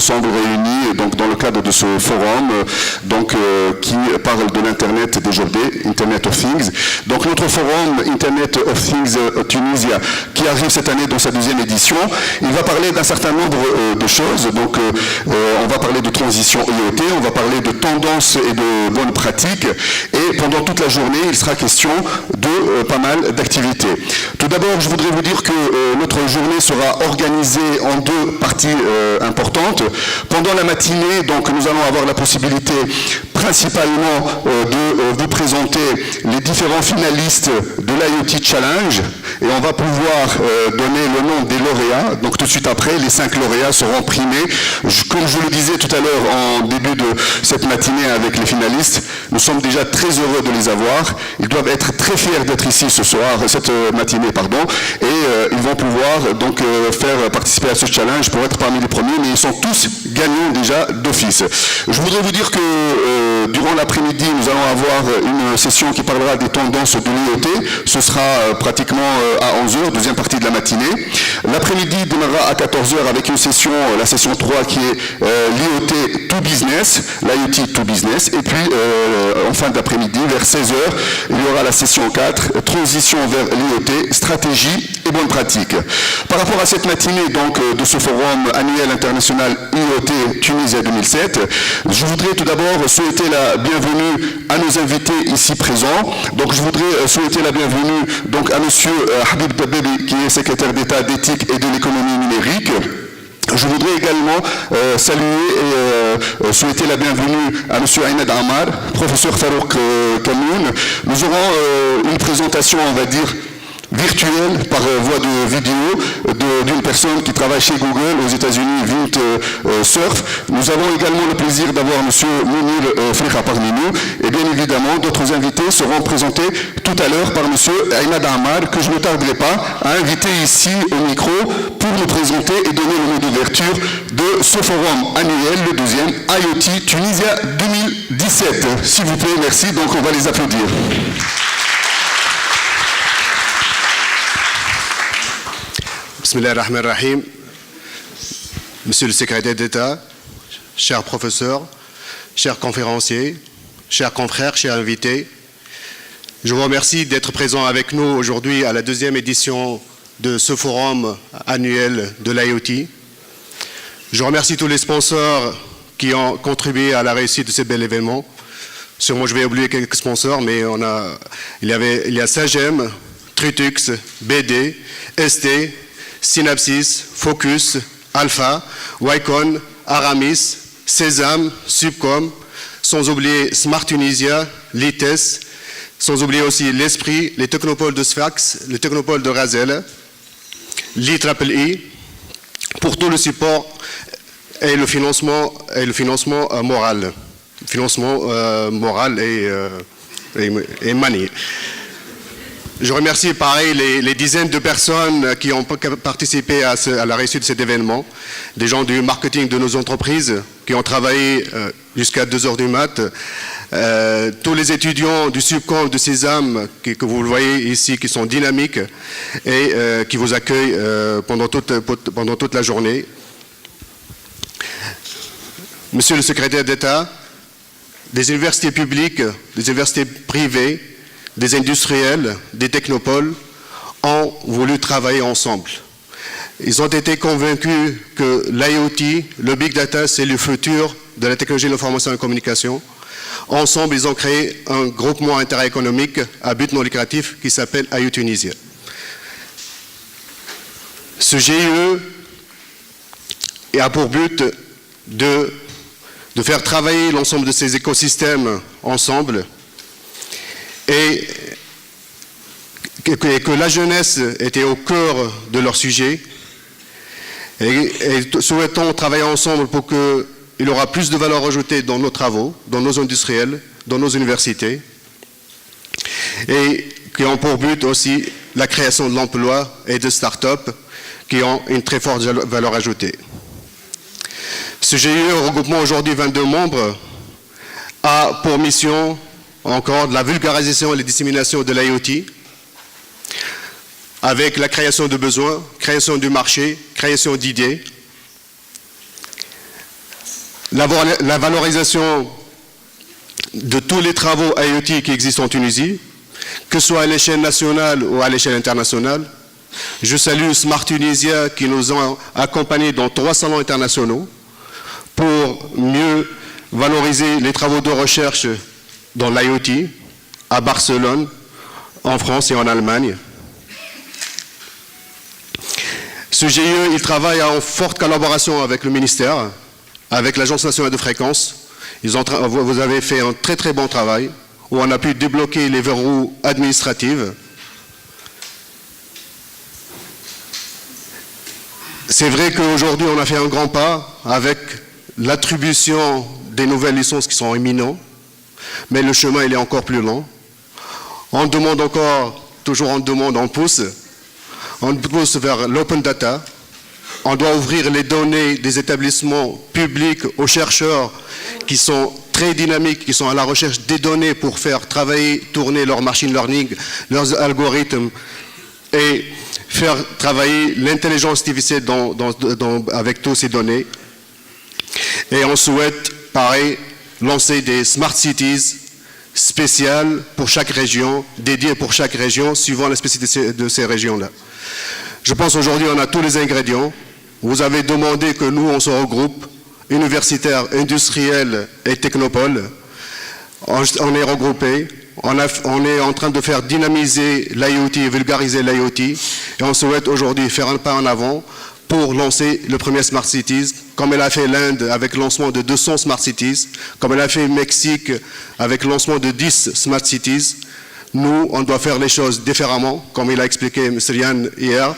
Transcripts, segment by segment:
ensemble réunis donc, dans le cadre de ce forum qui parle de l'Internet des objets, Internet of Things. Donc notre forum Internet of Things Tunisia, qui arrive cette année dans sa 2e édition, il va parler d'un certain nombre de choses. Donc on va parler de transition IoT, on va parler de tendances et de bonnes pratiques, et pendant toute la journée, il sera question de pas mal d'activités. Tout d'abord, je voudrais vous dire que notre journée sera organisée en 2 parties importantes. Pendant la matinée, donc, nous allons avoir la possibilité principalement de vous présenter les différents finalistes de l'IoT Challenge, et on va pouvoir donner le nom des lauréats. Donc tout de suite après, les 5 lauréats seront primés. Comme je le disais tout à l'heure en début de cette matinée avec les finalistes, nous sommes déjà très heureux de les avoir. Ils doivent être très fiers d'être ici ce soir, cette matinée, et ils vont pouvoir donc faire participer à ce challenge pour être parmi les premiers, mais ils sont tous gagnants déjà d'office. Je voudrais vous dire que durant l'après-midi, nous allons avoir une session qui parlera des tendances de l'IoT. Ce sera pratiquement à 11h, 2e partie de la matinée. L'après-midi démarrera à 14h avec une session, la session 3, qui est l'IoT to Business, l'IoT to Business. Et puis, en fin d'après-midi, vers 16h, il y aura la session 4, transition vers l'IoT, stratégie et bonnes pratiques. Par rapport à cette matinée donc, de ce forum annuel international IoT Tunisia 2007, je voudrais tout d'abord souhaiter la bienvenue à nos invités ici présents. Donc je voudrais souhaiter la bienvenue donc, à monsieur Habib Dabbabi, qui est secrétaire d'État d'éthique et de l'économie numérique. Je voudrais également saluer et souhaiter la bienvenue à M. Ahmed Ammar, professeur Farouk Kamoun. Nous aurons une présentation, on va dire, virtuelle par voie de vidéo d'une personne qui travaille chez Google aux États-Unis, Vint Surf. Nous avons également le plaisir d'avoir M. Mounir Frikha parmi nous, et bien évidemment d'autres invités seront présentés tout à l'heure par M. Ahmed Ammar, que je ne tarderai pas à inviter ici au micro pour nous présenter et donner le mot d'ouverture de ce forum annuel, le 2e IoT Tunisia 2017. S'il vous plaît, merci, donc on va les applaudir. Bismillahirrahmanirrahim. Monsieur le secrétaire d'État, chers professeurs, chers conférenciers, chers confrères, chers invités, je vous remercie d'être présents avec nous aujourd'hui à la 2e édition de ce forum annuel de l'IoT. Je remercie tous les sponsors qui ont contribué à la réussite de ce bel événement. Sûrement, je vais oublier quelques sponsors, mais il y a Sagem, Tritux, BD, ST, Synapsys, Focus, Alpha, Wycon, Aramis, Sésame, Subcom, sans oublier Smart Tunisia, Lites, sans oublier aussi l'Esprit, les technopoles de Sfax, les technopoles de Razel, l'IEEE, pour tout le support et le financement moral. Financement moral et money. Je remercie pareil les dizaines de personnes qui ont participé à la réussite de cet événement, des gens du marketing de nos entreprises qui ont travaillé jusqu'à 2h du mat, tous les étudiants du Subcom de Sésame que vous voyez ici, qui sont dynamiques et qui vous accueillent pendant toute la journée. Monsieur le secrétaire d'État, des universités publiques, des universités privées, des industriels, des technopoles ont voulu travailler ensemble. Ils ont été convaincus que l'IoT, le Big Data, c'est le futur de la technologie de l'information et de la communication. Ensemble, ils ont créé un groupement interéconomique à but non lucratif qui s'appelle IoT Tunisia. Ce GIE a pour but de faire travailler l'ensemble de ces écosystèmes ensemble, et que la jeunesse était au cœur de leur sujet, et souhaitons travailler ensemble pour qu'il y aura plus de valeur ajoutée dans nos travaux, dans nos industriels, dans nos universités, et qui ont pour but aussi la création de l'emploi et de start-up qui ont une très forte valeur ajoutée. Ce GIE, regroupement aujourd'hui 22 membres, a pour mission encore de la vulgarisation et la dissémination de l'IoT, avec la création de besoins, création du marché, création d'idées. la valorisation de tous les travaux IoT qui existent en Tunisie, que ce soit à l'échelle nationale ou à l'échelle internationale. Je salue Smart Tunisia qui nous ont accompagnés dans 3 salons internationaux pour mieux valoriser les travaux de recherche dans l'IoT à Barcelone, en France et en Allemagne. Ce GIE, il travaille en forte collaboration avec le ministère, avec l'Agence nationale de fréquences. Vous avez fait un très très bon travail où on a pu débloquer les verrous administratifs. C'est vrai qu'aujourd'hui on a fait un grand pas avec l'attribution des nouvelles licences qui sont imminentes, mais le chemin il est encore plus long. On demande encore, toujours on demande, on pousse vers l'open data. On doit ouvrir les données des établissements publics aux chercheurs qui sont très dynamiques, qui sont à la recherche des données pour faire travailler, tourner leur machine learning, leurs algorithmes et faire travailler l'intelligence artificielle avec toutes ces données. Et on souhaite, pareil, lancer des smart cities spéciales pour chaque région, dédiées pour chaque région, suivant la spécificité de ces régions-là. Je pense aujourd'hui on a tous les ingrédients. Vous avez demandé que nous, on se regroupe, universitaires, industriels et technopoles. On est regroupés. On est en train de faire dynamiser l'IoT et vulgariser l'IoT. Et on souhaite aujourd'hui faire un pas en avant pour lancer le premier Smart Cities, comme elle a fait l'Inde avec le lancement de 200 Smart Cities, comme elle a fait le Mexique avec le lancement de 10 Smart Cities. Nous, on doit faire les choses différemment, comme il a expliqué M. Yann hier.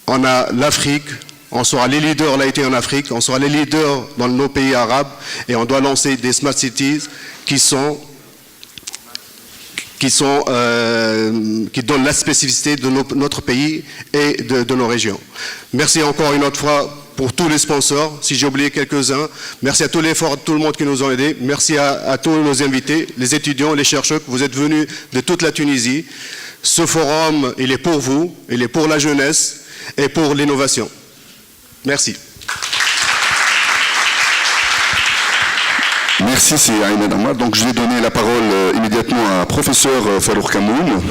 On a l'Afrique, on sera les leaders l'IoT en Afrique, on sera les leaders dans nos pays arabes et on doit lancer des Smart Cities qui donnent la spécificité de notre pays et de nos régions. Merci encore une autre fois pour tous les sponsors, si j'ai oublié quelques-uns. Merci à tout l'effort de tout le monde qui nous ont aidés. Merci à tous nos invités, les étudiants, les chercheurs, que vous êtes venus de toute la Tunisie. Ce forum, il est pour vous, il est pour la jeunesse et pour l'innovation. Merci. Merci, c'est Ayman Ahmad. Donc je vais donner la parole immédiatement à professeur Farouk Kamoun.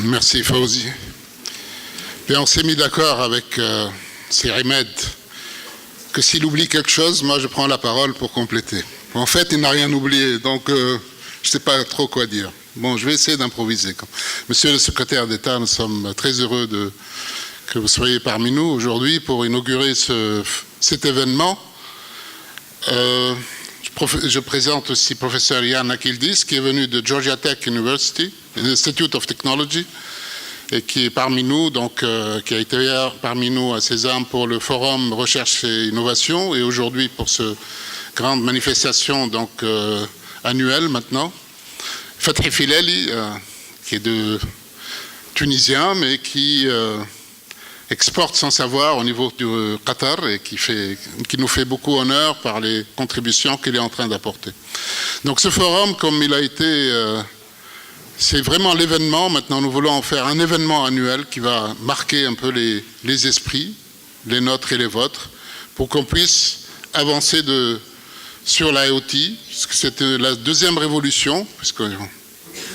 Merci Fawzi. Bien, on s'est mis d'accord avec Serimed que s'il oublie quelque chose, moi je prends la parole pour compléter. En fait, il n'a rien oublié, donc je ne sais pas trop quoi dire. Bon, je vais essayer d'improviser. Monsieur le secrétaire d'État, nous sommes très heureux que vous soyez parmi nous aujourd'hui pour inaugurer cet événement. Je présente aussi professeur Yann Akildis, qui est venu de Georgia Tech University, Institute of Technology, et qui est parmi nous, donc qui a été hier parmi nous à Sésame pour le forum Recherche et Innovation, et aujourd'hui pour cette grande manifestation donc annuelle maintenant. Fathi Filali, qui est tunisien, mais qui exporte son savoir au niveau du Qatar et qui nous fait beaucoup honneur par les contributions qu'il est en train d'apporter. Donc ce forum, comme il a été, c'est vraiment l'événement. Maintenant, nous voulons en faire un événement annuel qui va marquer un peu les esprits, les nôtres et les vôtres, pour qu'on puisse avancer sur l'IoT, parce que c'était la deuxième révolution, puisque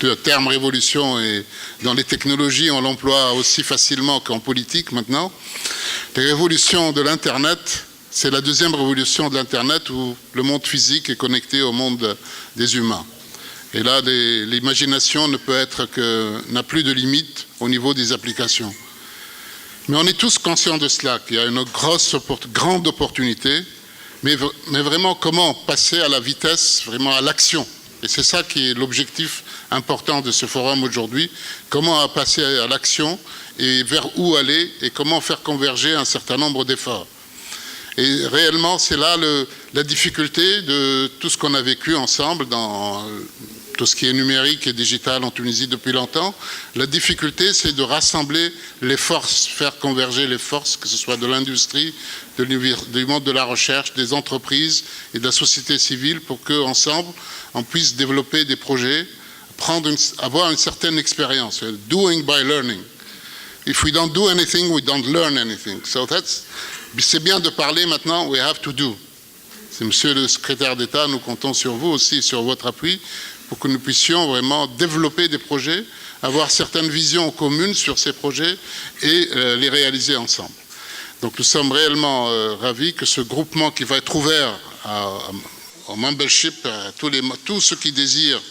le terme révolution est dans les technologies, on l'emploie aussi facilement qu'en politique maintenant. La révolution de l'Internet, c'est la deuxième révolution de l'Internet où le monde physique est connecté au monde des humains. Et là, l'imagination n'a plus de limite au niveau des applications. Mais on est tous conscients de cela, qu'il y a une grande opportunité, mais vraiment comment passer à la vitesse, vraiment à l'action. Et c'est ça qui est l'objectif important de ce forum aujourd'hui, comment passer à l'action et vers où aller et comment faire converger un certain nombre d'efforts. Et réellement, c'est là la difficulté de tout ce qu'on a vécu ensemble dans tout ce qui est numérique et digital en Tunisie depuis longtemps. La difficulté, c'est de rassembler les forces, faire converger les forces, que ce soit de l'industrie, du monde de la recherche, des entreprises et de la société civile, pour qu'ensemble, on puisse développer des projets, avoir une certaine expérience, doing by learning. If we don't do anything, we don't learn anything. So c'est bien de parler maintenant, we have to do. Monsieur le secrétaire d'État, nous comptons sur vous aussi, sur votre appui, pour que nous puissions vraiment développer des projets, avoir certaines visions communes sur ces projets et les réaliser ensemble. Donc nous sommes réellement ravis que ce groupement qui va être ouvert au membership, à tous ceux qui désirent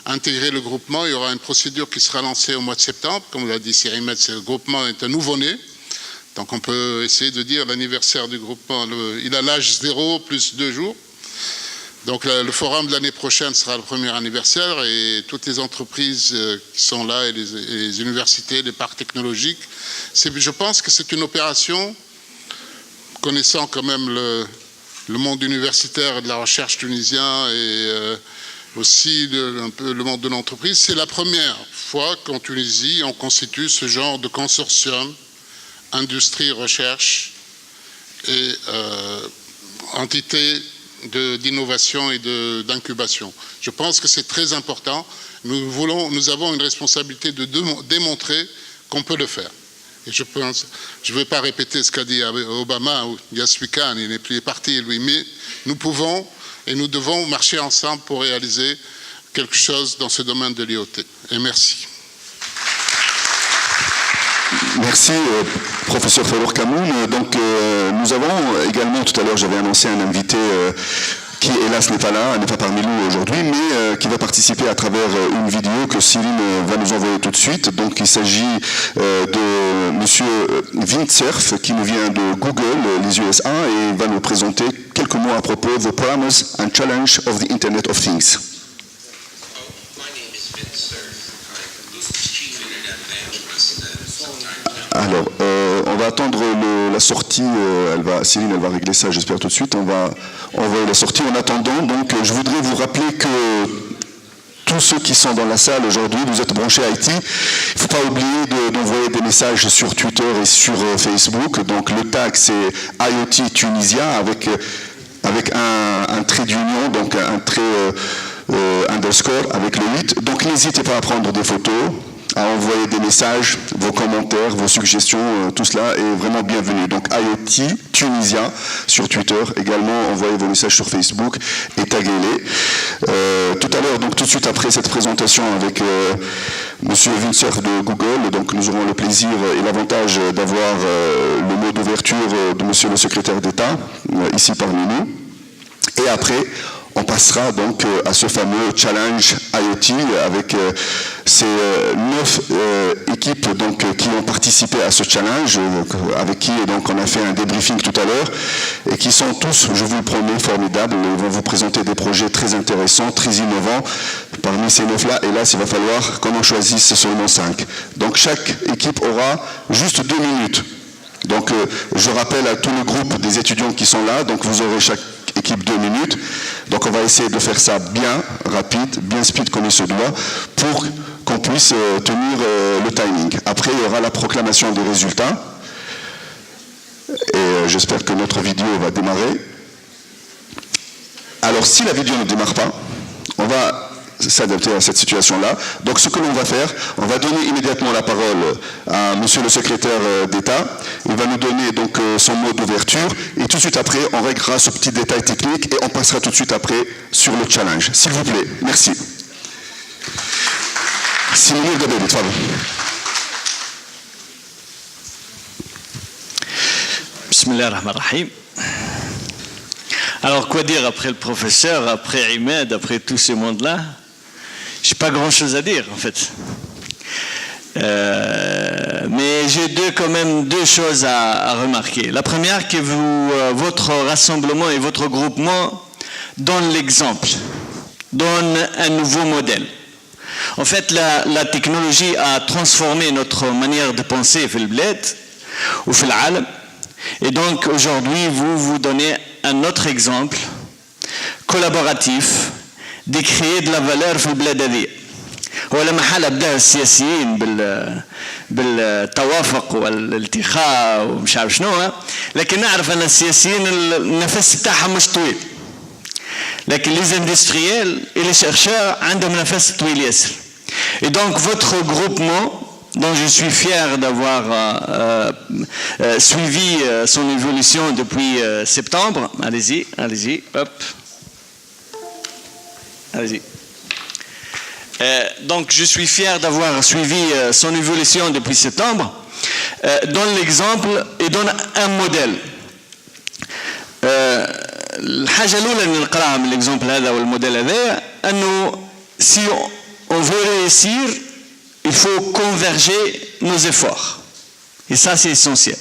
intégrer le groupement, il y aura une procédure qui sera lancée au mois de septembre. Comme l'a dit Sirimet, ce groupement est un nouveau-né. Donc on peut essayer de dire l'anniversaire du groupement, il a l'âge 0 plus 2 jours. Donc le forum de l'année prochaine sera le premier anniversaire et toutes les entreprises qui sont là et les universités, les parcs technologiques. Je pense que c'est une opération, connaissant quand même le monde universitaire et de la recherche tunisien et aussi un peu le monde de l'entreprise, c'est la première fois qu'en Tunisie on constitue ce genre de consortium industrie, recherche et entité d'innovation et d'incubation. Je pense que c'est très important. Nous avons une responsabilité de démontrer qu'on peut le faire. Et je ne vais pas répéter ce qu'a dit Obama ou Yes we can, il est parti lui, mais nous pouvons et nous devons marcher ensemble pour réaliser quelque chose dans ce domaine de l'IoT. Et merci. Merci, professeur Farouk Kamoun. Donc, nous avons également, tout à l'heure, j'avais annoncé un invité qui, hélas, n'est pas là, n'est pas parmi nous aujourd'hui, mais qui va participer à travers une vidéo que Céline va nous envoyer tout de suite. Donc, il s'agit de monsieur Windsurf, qui nous vient de Google, les USA, et va nous présenter quelques mots à propos de The Promise and Challenge of the Internet of Things. Alors, on va attendre la sortie, Céline elle va régler ça, j'espère tout de suite, on va envoyer la sortie. En attendant, donc, je voudrais vous rappeler que tous ceux qui sont dans la salle aujourd'hui, vous êtes branchés à IT, il ne faut pas oublier d'envoyer des messages sur Twitter et sur Facebook. Donc le tag c'est IoT Tunisia avec un trait d'union, donc un trait underscore avec le 8. Donc n'hésitez pas à prendre des photos, à envoyer des messages, vos commentaires, vos suggestions, tout cela est vraiment bienvenu. Donc IoT Tunisia sur Twitter, également envoyez vos messages sur Facebook et taguez-les. Tout à l'heure, donc tout de suite après cette présentation avec Monsieur Windsurf de Google, donc nous aurons le plaisir et l'avantage d'avoir le mot d'ouverture de Monsieur le secrétaire d'État ici parmi nous. Et après, on passera donc à ce fameux challenge IoT avec ces 9 équipes donc, qui ont participé à ce challenge, avec qui donc, on a fait un débriefing tout à l'heure, et qui sont tous, je vous le promets, formidables. Ils vont vous présenter des projets très intéressants, très innovants. Parmi ces 9-là, hélas, il va falloir qu'on en choisisse seulement 5. Donc chaque équipe aura juste 2 minutes. Donc je rappelle à tout le groupe des étudiants qui sont là, donc vous aurez chaque équipe 2 minutes. Donc on va essayer de faire ça bien rapide, bien speed comme il se doit, pour qu'on puisse tenir le timing. Après, il y aura la proclamation des résultats. Et j'espère que notre vidéo va démarrer. Alors si la vidéo ne démarre pas, on va s'adapter à cette situation-là. Donc ce que l'on va faire, on va donner immédiatement la parole à Monsieur le secrétaire d'État. Il va nous donner donc son mot d'ouverture et tout de suite après, on réglera ce petit détail technique et on passera tout de suite après sur le challenge. S'il vous plaît, merci. Simon Gabel, tfadl. Bismillahirrahmanirrahim. Alors, quoi dire après le professeur, après Imed, après tous ces mondes-là? Je n'ai pas grand-chose à dire, en fait. Mais j'ai quand même deux choses à remarquer. La première, que votre rassemblement et votre groupement donnent l'exemple, donnent un nouveau modèle. En fait, la technologie a transformé notre manière de penser في البلاد وفي العالم. Et donc, aujourd'hui, vous donnez un autre exemple collaboratif de créer de la valeur في البلاد هذه. ولا محال بدأ السياسيين بالتوافق والالتقاء ومش عارف شنو، لكن نعرف ان السياسيين النفس بتاعهم مش طويل، لكن les industriels et les chercheurs عندهم نفس طويل ياسر. Et donc votre groupement dont je suis fier d'avoir suivi son évolution depuis septembre. Allez-y, allez-y, hop. Allez-y. Donc, je suis fier d'avoir suivi son évolution depuis septembre. Donne l'exemple et donne un modèle. الحاجة الأولى اللي نقراها من l'exemple هذا والموديل هذا أنه si on veut réussir, il faut converger nos efforts. Et ça, c'est essentiel.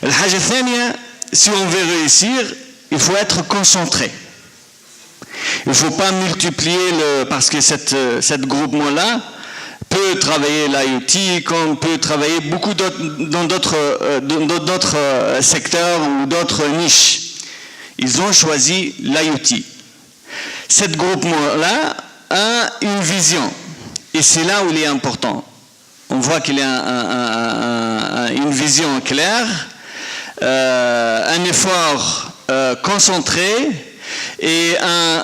الحاجة الثانية, si on veut réussir, il faut être concentré. Il ne faut pas multiplier parce que cette groupement-là peut travailler l'IoT comme peut travailler beaucoup dans d'autres secteurs ou d'autres niches. Ils ont choisi l'IoT. Cet groupement-là a une vision. Et c'est là où il est important. On voit qu'il y a une vision claire, un effort concentré et un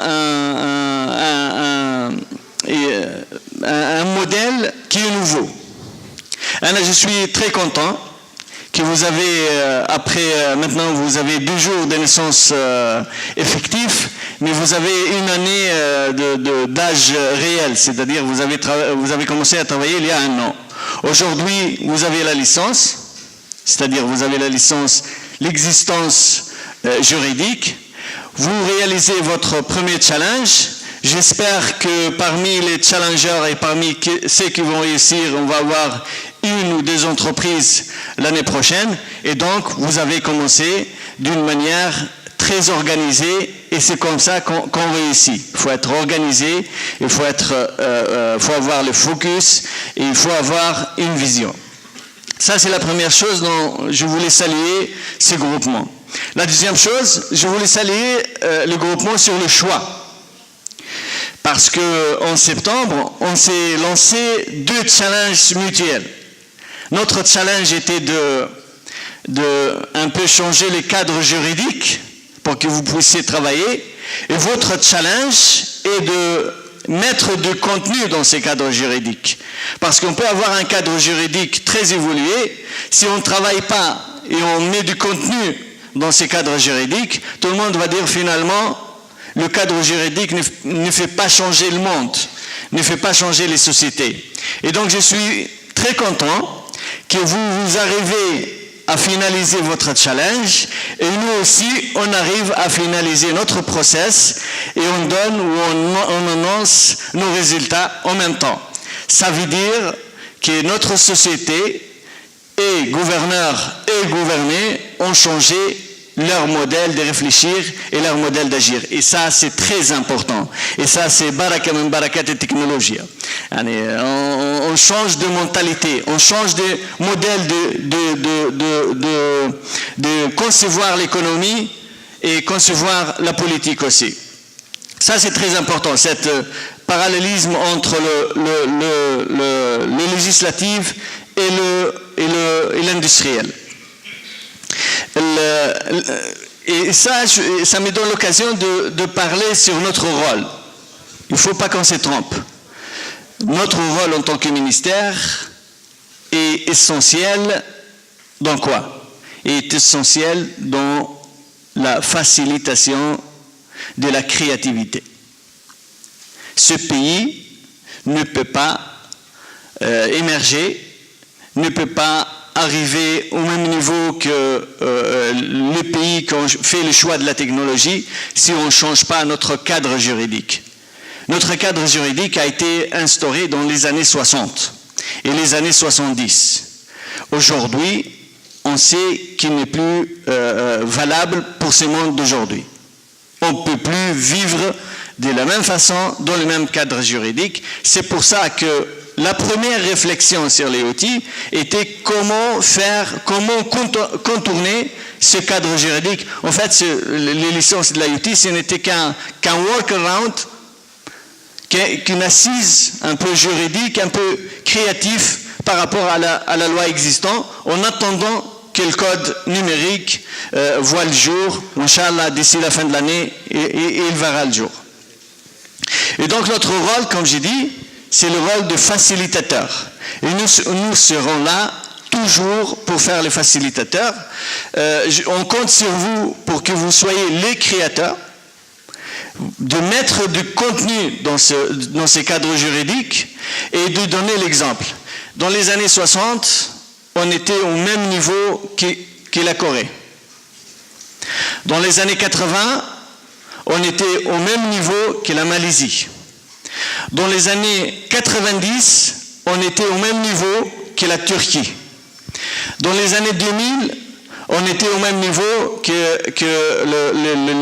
modèle qui est nouveau. Alors, je suis très content que vous avez, maintenant vous avez 2 jours de naissance effectif, mais vous avez une année d'âge réel, c'est-à-dire vous avez commencé à travailler il y a 1 an. Aujourd'hui, vous avez la licence, c'est-à-dire vous avez la licence, l'existence juridique. Vous réalisez votre premier challenge. J'espère que parmi les challengers et parmi ceux qui vont réussir, on va avoir 1 ou 2 entreprises l'année prochaine. Et donc, vous avez commencé d'une manière très organisée et c'est comme ça qu'on réussit. Il faut être organisé, il faut avoir le focus et il faut avoir une vision. Ça, c'est la première chose dont je voulais saluer ce groupement. La deuxième chose, je voulais saluer le groupement sur le choix. Parce qu'en septembre, on s'est lancé 2 challenges mutuels. Notre challenge était de un peu changer les cadres juridiques pour que vous puissiez travailler. Et votre challenge est de mettre du contenu dans ces cadres juridiques. Parce qu'on peut avoir un cadre juridique très évolué. Si on ne travaille pas et on met du contenu dans ces cadres juridiques, tout le monde va dire finalement, le cadre juridique ne fait pas changer le monde, ne fait pas changer les sociétés. Et donc je suis très content que vous arrivez à finaliser votre challenge et nous aussi on arrive à finaliser notre process et on donne ou on annonce nos résultats en même temps. Ça veut dire que notre société et gouverneurs et gouvernés ont changé leur modèle de réfléchir et leur modèle d'agir. Et ça, c'est très important. Et ça, c'est baraka min barakat et technologie. On change de mentalité, on change de modèle de concevoir l'économie et concevoir la politique aussi. Ça, c'est très important, cet parallélisme entre le législatif et l'industriel. Et ça me donne l'occasion de parler sur notre rôle. Il ne faut pas qu'on se trompe. Notre rôle en tant que ministère est essentiel dans quoi? Est essentiel dans la facilitation de la créativité. Ce pays ne peut pas émerger, ne peut pas arriver au même niveau que les pays qui ont fait le choix de la technologie si on ne change pas notre cadre juridique. Notre cadre juridique a été instauré dans les années 60 et les années 70. Aujourd'hui, on sait qu'il n'est plus valable pour ce monde d'aujourd'hui. On ne peut plus vivre de la même façon dans le même cadre juridique. C'est pour ça que la première réflexion sur les outils était comment contourner ce cadre juridique. En fait, les licences de l'IoT, ce n'était qu'un workaround, qu'une assise un peu juridique, un peu créatif par rapport à la loi existante, en attendant que le code numérique voit le jour, Inch'Allah, d'ici la fin de l'année, et il verra le jour. Et donc notre rôle, comme j'ai dit, c'est le rôle de facilitateur. Et nous serons là toujours pour faire les facilitateurs. On compte sur vous pour que vous soyez les créateurs, de mettre du contenu dans ces cadres juridiques et de donner l'exemple. Dans les années 60, on était au même niveau que la Corée. Dans les années 80, on était au même niveau que la Malaisie. Dans les années 90, on était au même niveau que la Turquie. Dans les années 2000, on était au même niveau que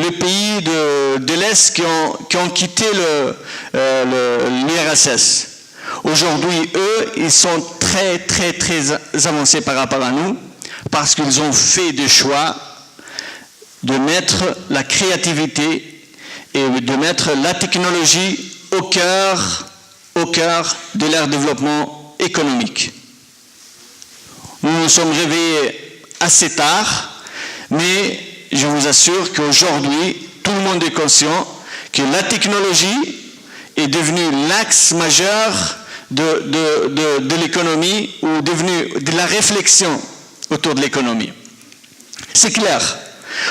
les pays de l'Est qui ont quitté l'URSS. Aujourd'hui, eux, ils sont très, très, très avancés par rapport à nous parce qu'ils ont fait des choix de mettre la créativité et de mettre la technologie au cœur de leur développement économique. Nous nous sommes réveillés assez tard, mais je vous assure qu'aujourd'hui, tout le monde est conscient que la technologie est devenue l'axe majeur de l'économie ou devenue de la réflexion autour de l'économie. C'est clair.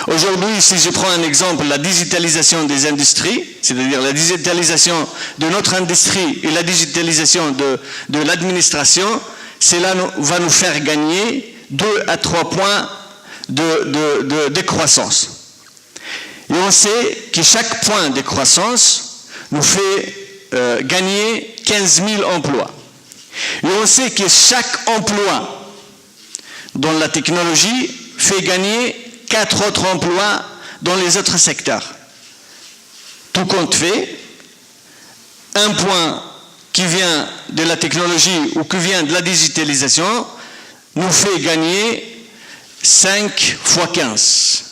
Aujourd'hui, si je prends un exemple, la digitalisation des industries, c'est-à-dire la digitalisation de notre industrie et la digitalisation de l'administration, cela va nous faire gagner 2 à 3 points de croissance. Et on sait que chaque point de croissance nous fait gagner 15 000 emplois. Et on sait que chaque emploi dans la technologie fait gagner 4 autres emplois dans les autres secteurs. Tout compte fait, un point qui vient de la technologie ou qui vient de la digitalisation nous fait gagner 5 x 15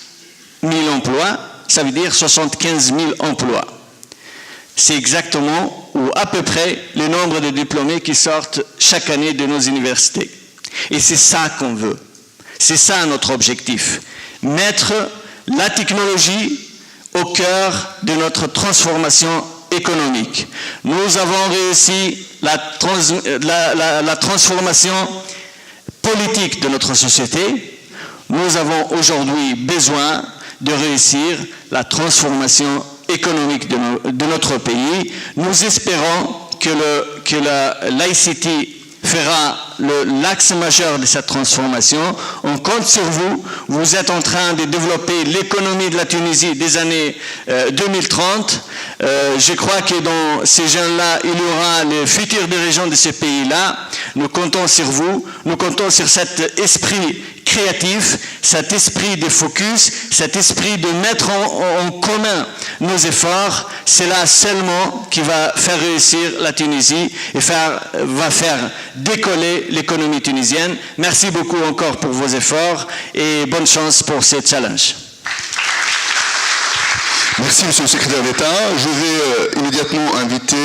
000 emplois, ça veut dire 75 000 emplois. C'est exactement ou à peu près le nombre de diplômés qui sortent chaque année de nos universités. Et c'est ça qu'on veut. C'est ça notre objectif. Mettre la technologie au cœur de notre transformation économique. Nous avons réussi la transformation politique de notre société. Nous avons aujourd'hui besoin de réussir la transformation économique de notre pays. Nous espérons que l'ICT fera l'axe majeur de cette transformation. On compte sur vous. Vous êtes en train de développer l'économie de la Tunisie des années 2030. Je crois que dans ces jeunes-là, il y aura les futurs dirigeants de ce pays-là. Nous comptons sur vous. Nous comptons sur cet esprit créatif, cet esprit de focus, cet esprit de mettre en commun nos efforts. C'est là seulement qui va faire réussir la Tunisie et va faire décoller l'économie tunisienne. Merci beaucoup encore pour vos efforts et bonne chance pour ce challenge. Merci, Monsieur le Secrétaire d'État. Je vais immédiatement inviter,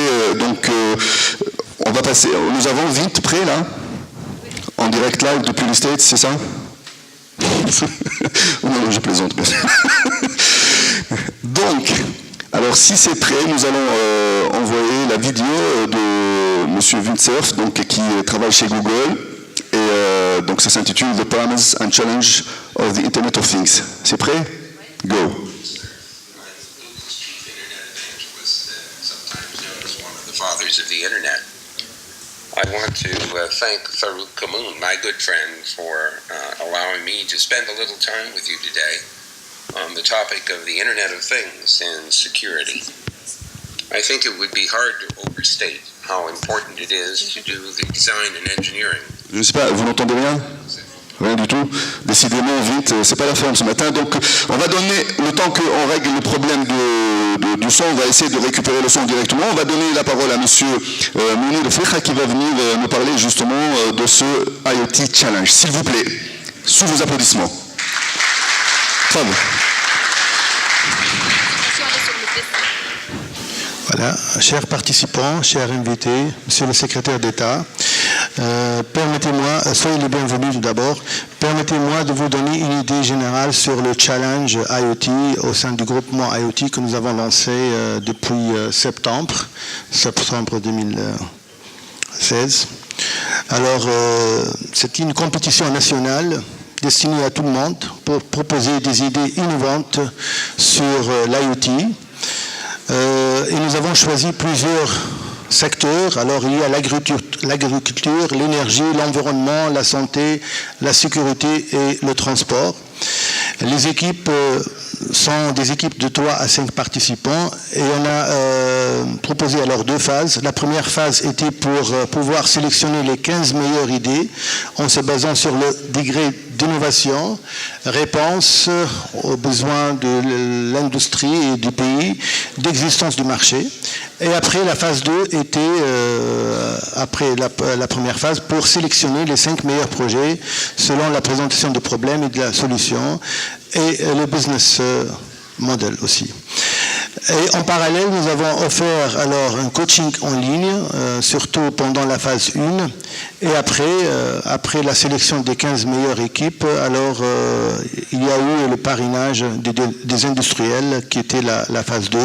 on va passer, nous avons vite prêt là, en direct live depuis les States, c'est ça? Non, je plaisante. Donc, alors si c'est prêt, nous allons envoyer la vidéo de Monsieur Windsurf, qui travaille chez Google, et donc ça s'intitule The Promise and Challenge of the Internet of Things. C'est prêt? Go. Fathers of the Internet. I want to thank Farouk Kamoun, my good friend, for allowing me to spend a little time with you today on the topic of the Internet of Things and security. I think it would be hard to overstate how important it is to do the design and engineering. Je ne sais pas, vous n'entendez rien? Rien du tout. Décidément, vite, c'est pas la forme ce matin. Donc, on va donner, le temps qu'on règle le problème du son, on va essayer de récupérer le son directement. On va donner la parole à Monsieur Mounir Fekha qui va venir nous parler justement de ce IoT Challenge. S'il vous plaît, sous vos applaudissements. Bravo. Voilà, chers participants, chers invités, Monsieur le Secrétaire d'État, permettez-moi, soyez les bienvenus tout d'abord, permettez-moi de vous donner une idée générale sur le challenge IoT au sein du groupement IoT que nous avons lancé depuis septembre 2016. Alors, c'est une compétition nationale destinée à tout le monde pour proposer des idées innovantes sur l'IoT. Et nous avons choisi plusieurs secteurs. Alors, il y a l'agriculture, l'énergie, l'environnement, la santé, la sécurité et le transport. Les équipes sont des équipes de 3 à 5 participants et on a proposé alors 2 phases. La première phase était pour pouvoir sélectionner les 15 meilleures idées en se basant sur le degré d'innovation, réponse aux besoins de l'industrie et du pays, d'existence du marché. Et après, la phase 2 était, après la première phase, pour sélectionner les 5 meilleurs projets selon la présentation de problèmes et de la solution et le business model aussi. Et en parallèle, nous avons offert alors un coaching en ligne, surtout pendant la phase 1. Et après la sélection des 15 meilleures équipes, alors il y a eu le parrainage des industriels qui était la phase 2.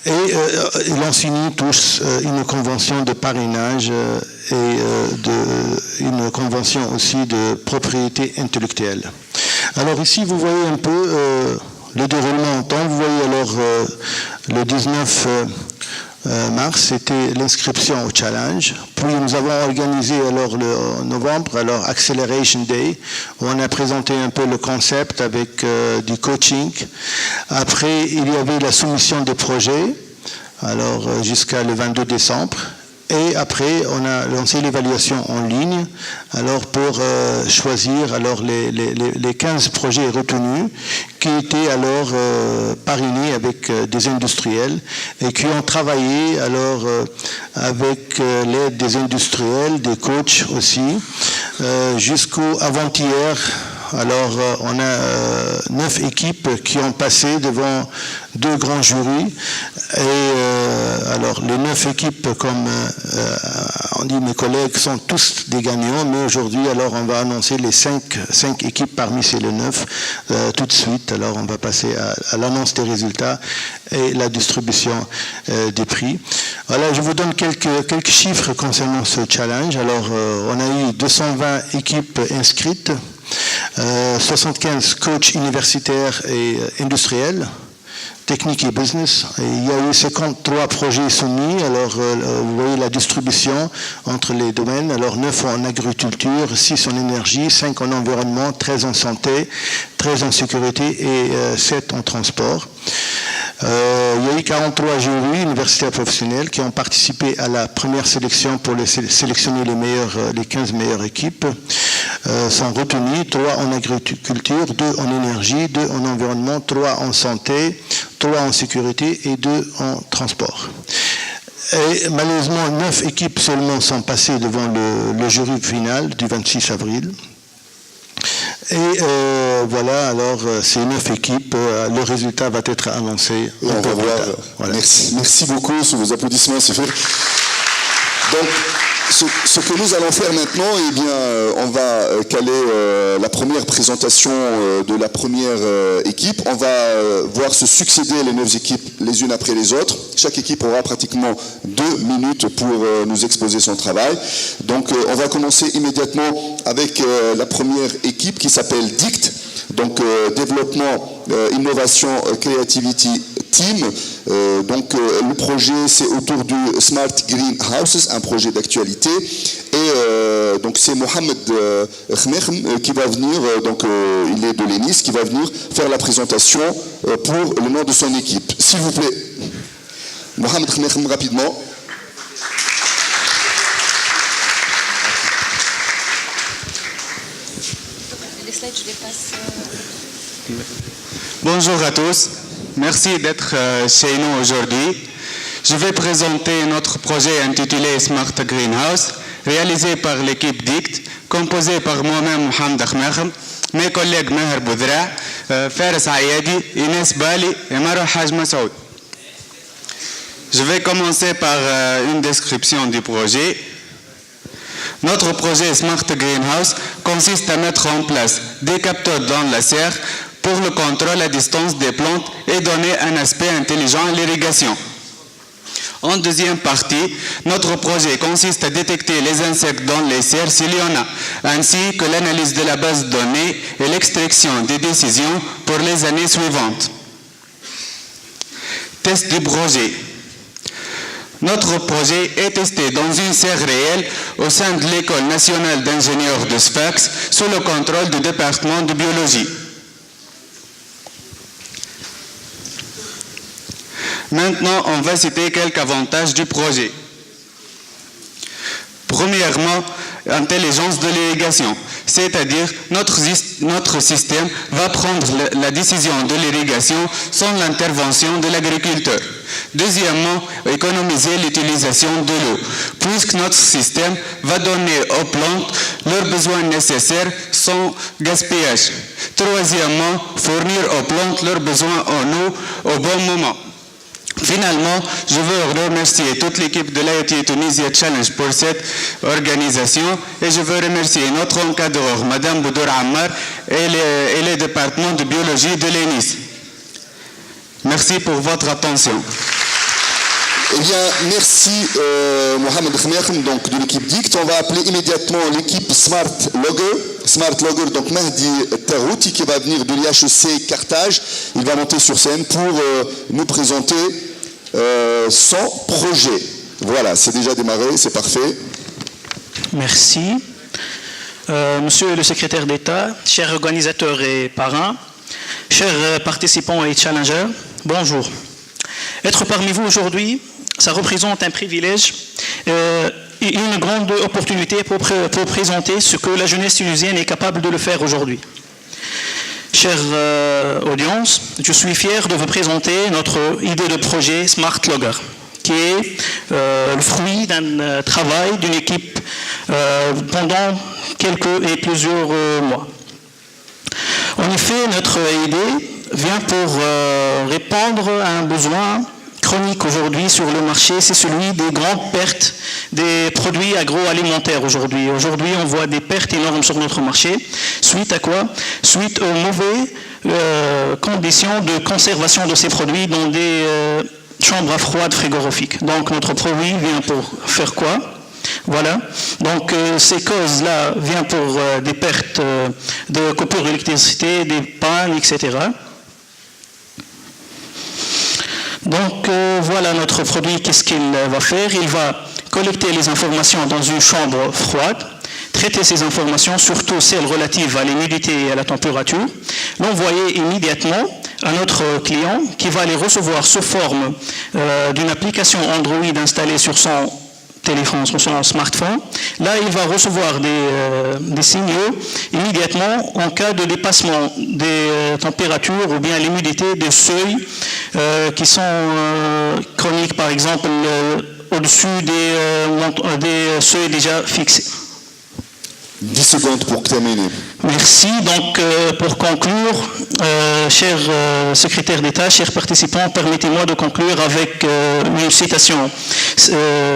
Ils ont signé tous une convention de parrainage et une convention aussi de propriété intellectuelle. Alors ici, vous voyez un peu le déroulement en temps. Vous voyez alors le 19 mars, c'était l'inscription au challenge. Puis nous avons organisé alors le novembre, alors Acceleration Day, où on a présenté un peu le concept avec du coaching. Après, il y avait la soumission des projets, alors jusqu'à le 22 décembre. Et après, on a lancé l'évaluation en ligne, alors pour choisir alors les 15 projets retenus qui étaient alors parrainés avec des industriels et qui ont travaillé alors avec l'aide des industriels, des coachs aussi, jusqu'au avant-hier. Alors, on a 9 équipes qui ont passé devant 2 grands jurys. Et alors, les 9 équipes, comme on dit mes collègues, sont tous des gagnants. Mais aujourd'hui, alors, on va annoncer les 5 équipes parmi ces 9 tout de suite. Alors, on va passer à l'annonce des résultats et la distribution des prix. Voilà, je vous donne quelques chiffres concernant ce challenge. Alors, on a eu 220 équipes inscrites. 75 coachs universitaires et industriels, techniques et business. Et il y a eu 53 projets soumis. Alors, vous voyez la distribution entre les domaines. Alors, 9 en agriculture, 6 en énergie, 5 en environnement, 13 en santé, 13 en sécurité et 7 en transport. Il y a eu 43 jurys universitaires professionnels qui ont participé à la première sélection pour sélectionner les 15 meilleures équipes. Sont retenus 3 en agriculture, 2 en énergie, 2 en environnement, 3 en santé, 3 en sécurité et 2 en transport. Et malheureusement, 9 équipes seulement sont passées devant le jury final du 26 avril. Et voilà, alors ces 9 équipes, le résultat va être annoncé. Et on va voir. Voilà. Merci beaucoup sur vos applaudissements, c'est fait. Donc, ce que nous allons faire maintenant, eh bien, on va caler la première présentation de la première équipe. On va voir se succéder les 9 équipes les unes après les autres. Chaque équipe aura pratiquement 2 minutes pour nous exposer son travail. Donc, on va commencer immédiatement avec la première équipe qui s'appelle DICT. Donc, développement, innovation, creativity team. Donc, le projet, c'est autour du Smart Greenhouses, un projet d'actualité. Et donc, c'est Mohamed Khmekhm qui va venir, donc il est de l'ENIS, qui va venir faire la présentation pour le nom de son équipe. S'il vous plaît, Mohamed Khmekhm, rapidement. Bonjour à tous, merci d'être chez nous aujourd'hui. Je vais présenter notre projet intitulé Smart Greenhouse, réalisé par l'équipe DICT, composée par moi-même Mohamed Khmekhm, mes collègues Maher Boudra, Fares Ayadi, Inès Bali et Maro Haj Massoud. Je vais commencer par une description du projet. Notre projet Smart Greenhouse consiste à mettre en place des capteurs dans la serre pour le contrôle à distance des plantes et donner un aspect intelligent à l'irrigation. En deuxième partie, notre projet consiste à détecter les insectes dans les serres s'il y en a, ainsi que l'analyse de la base de données et l'extraction des décisions pour les années suivantes. Test du projet. Notre projet est testé dans une serre réelle au sein de l'École nationale d'ingénieurs de Sfax sous le contrôle du département de biologie. Maintenant, on va citer quelques avantages du projet. Premièrement, intelligence de l'irrigation, c'est-à-dire notre système va prendre la décision de l'irrigation sans l'intervention de l'agriculteur. Deuxièmement, économiser l'utilisation de l'eau, puisque notre système va donner aux plantes leurs besoins nécessaires sans gaspillage. Troisièmement, fournir aux plantes leurs besoins en eau au bon moment. Finalement, je veux remercier toute l'équipe de l'IoT Tunisia Challenge pour cette organisation et je veux remercier notre encadreur, Madame Boudour Ammar, et les départements de biologie de l'ENIS. Merci pour votre attention. Eh bien, merci Mohamed Khmerkhm, donc de l'équipe DICT. On va appeler immédiatement l'équipe Smart Logger, donc Mahdi Tarouti, qui va venir de l'IHEC Carthage. Il va monter sur scène pour nous présenter son projet. Voilà, c'est déjà démarré, c'est parfait. Merci. Monsieur le secrétaire d'État, chers organisateurs et parrains, chers participants et challengers, bonjour. Être parmi vous aujourd'hui, ça représente un privilège et une grande opportunité pour présenter ce que la jeunesse tunisienne est capable de le faire aujourd'hui. Chère audience, je suis fier de vous présenter notre idée de projet Smart Logger, qui est le fruit d'un travail d'une équipe pendant quelques et plusieurs mois. En effet, notre idée vient pour répondre à un besoin chronique aujourd'hui sur le marché, c'est celui des grandes pertes des produits agroalimentaires aujourd'hui. Aujourd'hui, on voit des pertes énormes sur notre marché. Suite à quoi? Suite aux mauvaises conditions de conservation de ces produits dans des chambres à froid frigorifiques. Donc, notre produit vient pour faire quoi? Voilà. Donc, ces causes-là viennent pour des pertes de coupures d'électricité, des pannes, etc. Donc voilà notre produit, qu'est-ce qu'il va faire? Il va collecter les informations dans une chambre froide, traiter ces informations, surtout celles relatives à l'humidité et à la température, l'envoyer immédiatement à notre client qui va les recevoir sous forme d'une application Android installée sur son téléphone, sur son smartphone. Là, il va recevoir des signaux immédiatement en cas de dépassement des températures ou bien l'humidité des seuils qui sont chroniques, par exemple, au-dessus des seuils déjà fixés. 10 secondes pour terminer. Merci. Donc, pour conclure, cher secrétaire d'État, chers participants, permettez-moi de conclure avec une citation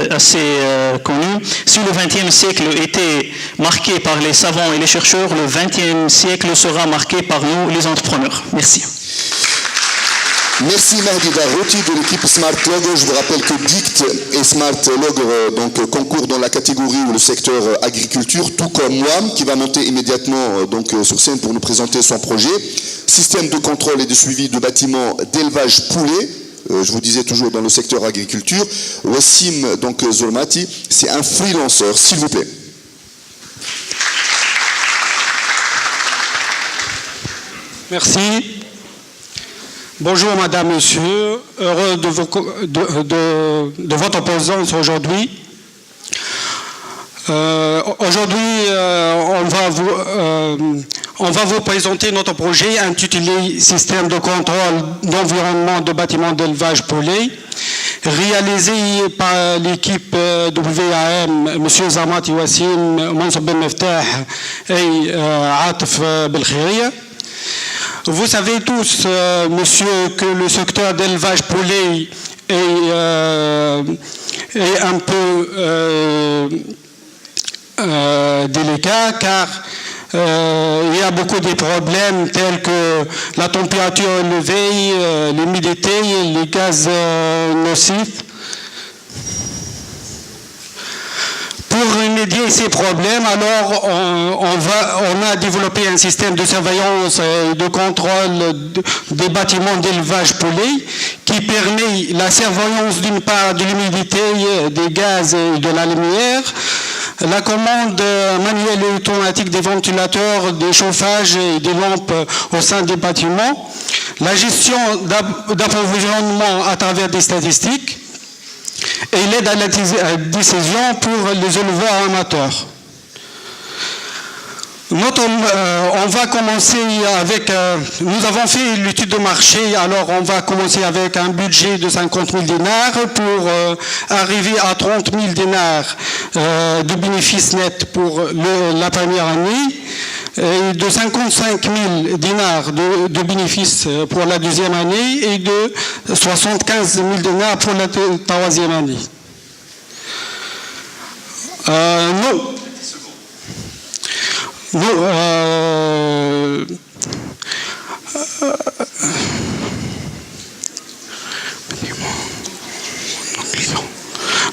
assez connue. Si le XXe siècle était marqué par les savants et les chercheurs, le XXe siècle sera marqué par nous, les entrepreneurs. Merci. Merci Mahdi Tarouti de l'équipe Smart Logger. Je vous rappelle que DICT et Smart Logger donc, concourent dans la catégorie ou le secteur agriculture, tout comme moi, qui va monter immédiatement donc, sur scène pour nous présenter son projet. Système de contrôle et de suivi de bâtiments d'élevage poulet. Je vous disais toujours dans le secteur agriculture. Wassim donc, Zolmati, c'est un freelanceur, s'il vous plaît. Merci. Bonjour Madame, Monsieur, heureux de votre présence aujourd'hui. Aujourd'hui, on va vous présenter notre projet intitulé Système de contrôle d'environnement de bâtiments d'élevage poulet, réalisé par l'équipe WAM, M. Zamati Wassim, Mansour Ben Meftah et Atif Belkhiriya. Vous savez tous, monsieur, que le secteur d'élevage poulet est un peu délicat car il y a beaucoup de problèmes tels que la température élevée, l'humidité, les gaz nocifs. Pour remédier à ces problèmes, alors on a développé un système de surveillance et de contrôle des bâtiments d'élevage poulet qui permet la surveillance d'une part de l'humidité, des gaz et de la lumière, la commande manuelle et automatique des ventilateurs, des chauffages et des lampes au sein des bâtiments, la gestion d'approvisionnement à travers des statistiques, et l'aide à la décision pour les éleveurs amateurs. On va commencer avec, nous avons fait l'étude de marché, alors on va commencer avec un budget de 50 000 dinars pour arriver à 30 000 dinars de bénéfices nets pour la première année, et de 55 000 dinars de bénéfices pour la deuxième année et de 75 000 dinars pour la troisième année.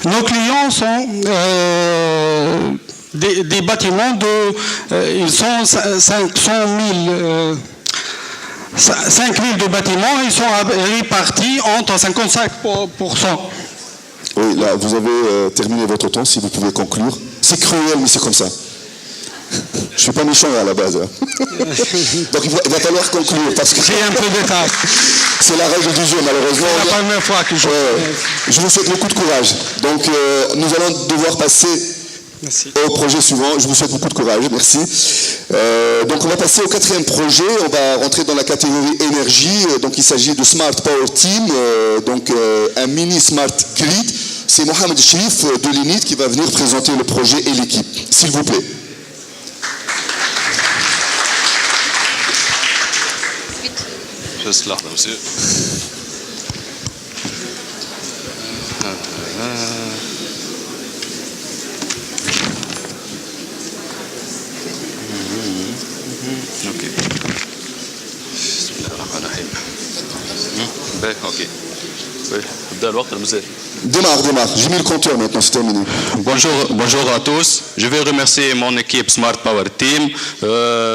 Nos clients sont des bâtiments ils sont 5 000 de bâtiments, ils sont répartis entre 55%. Oui, là, vous avez terminé votre temps, si vous pouvez conclure. C'est cruel, mais c'est comme ça. Je ne suis pas méchant à la base. Donc il va falloir conclure. Parce que j'ai un peu de temps. C'est la règle du jeu, malheureusement. C'est la première fois que je vous souhaite beaucoup de courage. Donc nous allons devoir passer au projet suivant. Je vous souhaite beaucoup de courage. Merci. Donc on va passer au quatrième projet. On va rentrer dans la catégorie énergie. Donc il s'agit de Smart Power Team. Donc un mini Smart Grid. C'est Mohamed Chérif de l'INIT qui va venir présenter le projet et l'équipe. S'il vous plaît. Juste لحظة monsieur. Ok. بسم الله الرحمن الرحيم. باهي اوكي. باهي نبدا الوقت المزال. Démarre. J'ai mis le compteur maintenant, c'est terminé. Bonjour à tous. Je vais remercier mon équipe Smart Power Team,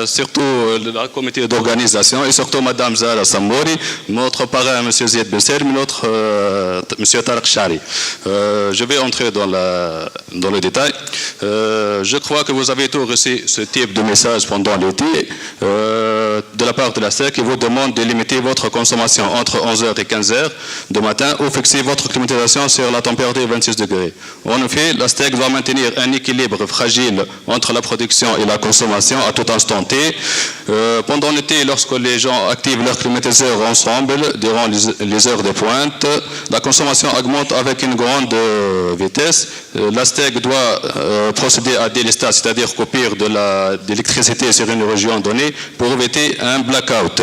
surtout le comité d'organisation et surtout Madame Zara Samouri, notre parrain M. Zied Besser, notre M. Tarek Chari. Je vais entrer dans le détail. Je crois que vous avez tous reçu ce type de message pendant l'été de la part de la SEC qui vous demande de limiter votre consommation entre 11h et 15h du matin ou fixer votre climatisation sur la température 26 degrés. En effet, la STEC doit maintenir un équilibre fragile entre la production et la consommation à tout instant T. Pendant l'été, lorsque les gens activent leur climatiseur ensemble durant les heures de pointe, la consommation augmente avec une grande vitesse. La STEC doit procéder à délestage, c'est-à-dire coupure de l'électricité sur une région donnée pour éviter un blackout.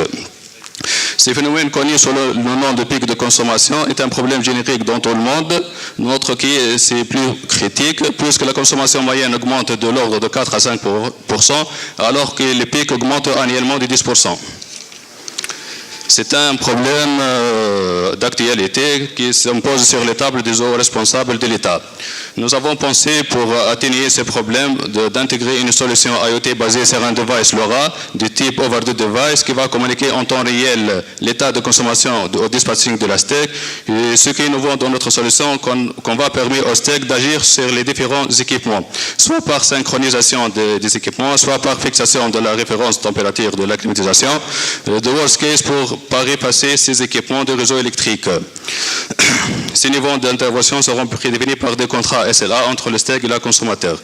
Ces phénomènes connus sous le nom de pic de consommation est un problème générique dans tout le monde. Notre cas, c'est plus critique puisque la consommation moyenne augmente de l'ordre de 4 à 5%, alors que les pics augmentent annuellement de 10%. C'est un problème d'actualité qui s'impose sur les tables des hauts responsables de l'État. Nous avons pensé, pour atténuer ces problèmes, d'intégrer une solution IoT basée sur un device LoRa du type Over the Device qui va communiquer en temps réel l'état de consommation au dispatching de la STEC. Et ce qui est nouveau dans notre solution, qu'on va permettre au STEC d'agir sur les différents équipements, soit par synchronisation des équipements, soit par fixation de la référence température de la climatisation, de worst case pour passer ces équipements de réseau électrique. Ces niveaux d'intervention seront prédéfinis par des contrats SLA entre le STEC et le consommateur.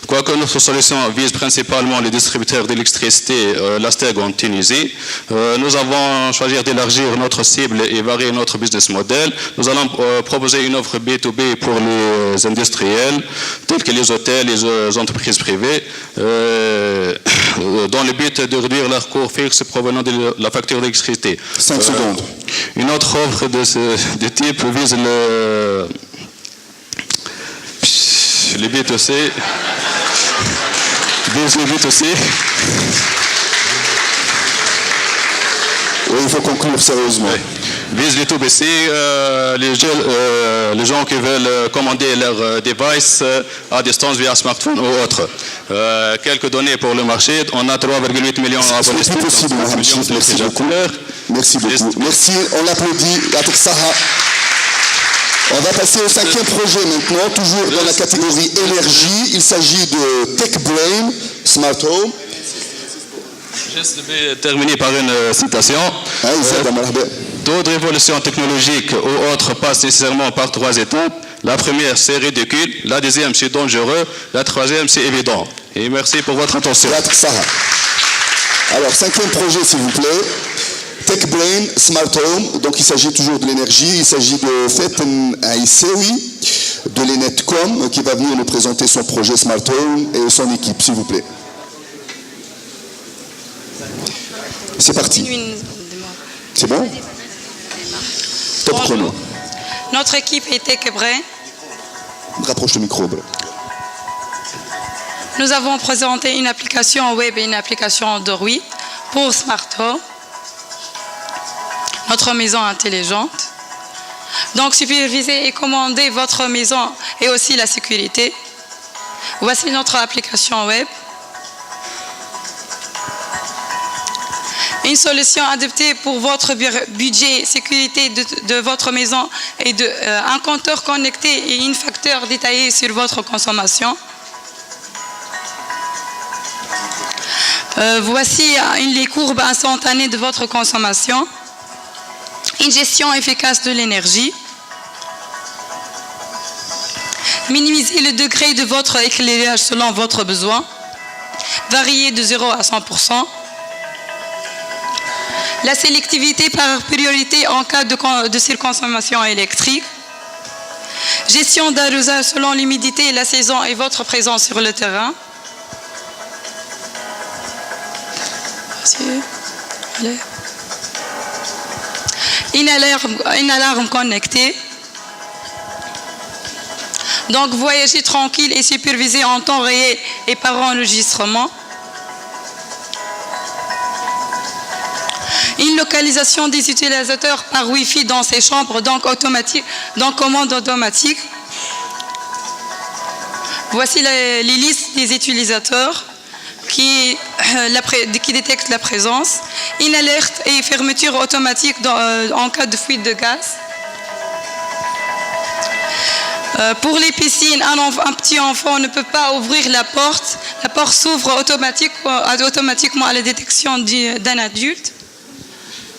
Quoique notre solution vise principalement les distributeurs d'électricité, la STEC en Tunisie, nous avons choisi d'élargir notre cible et varier notre business model. Nous allons proposer une offre B2B pour les industriels, tels que les hôtels, les entreprises privées, dans le but de réduire leurs coûts fixes provenant de la facture d'électricité. 5 secondes. Une autre offre de type vise les B2C. Oui, il faut conclure sérieusement. vise les tout-PC, les gens qui veulent commander leur device à distance via smartphone ou autre. Quelques données pour le marché. On a 3,8 millions d'abonnés. C'est possible, merci beaucoup. Merci beaucoup. Merci, on l'applaudit. On va passer au 5e projet maintenant, toujours dans la catégorie énergie. Il s'agit de TechBrain Smart Home. Je vais terminer par une citation. Toute révolution technologique ou autre passe nécessairement par 3 étapes. La première, c'est ridicule. La deuxième, c'est dangereux. La troisième, c'est évident. Et merci pour votre attention. Alors, 5e projet, s'il vous plaît. TechBrain Smart Home. Donc, il s'agit toujours de l'énergie. Il s'agit de Faten Aïsewi de l'Enetcom qui va venir nous présenter son projet Smart Home et son équipe, s'il vous plaît. C'est parti. C'est bon? Top chrono. Notre équipe est TechBrain. Rapproche le micro. Nous avons présenté une application web et une application Android pour Smart Home, notre maison intelligente. Donc, superviser et commander votre maison et aussi la sécurité. Voici notre application web. Une solution adaptée pour votre budget, sécurité de votre maison et un compteur connecté et un facteur détaillé sur votre consommation. Voici les courbes instantanées de votre consommation. Une gestion efficace de l'énergie. Minimiser le degré de votre éclairage selon votre besoin. Varier de 0 à 100%. La sélectivité par priorité en cas de surconsommation électrique. Gestion d'arrosage selon l'humidité, la saison et votre présence sur le terrain. Une alarme connectée. Donc, voyager tranquille et superviser en temps réel et par enregistrement. Une localisation des utilisateurs par Wi-Fi dans ces chambres, donc automatique, donc commande automatique. Voici les listes des utilisateurs qui détectent la présence. Une alerte et fermeture automatique en cas de fuite de gaz. Pour les piscines, un petit enfant ne peut pas ouvrir la porte. La porte s'ouvre automatiquement à la détection d'un adulte.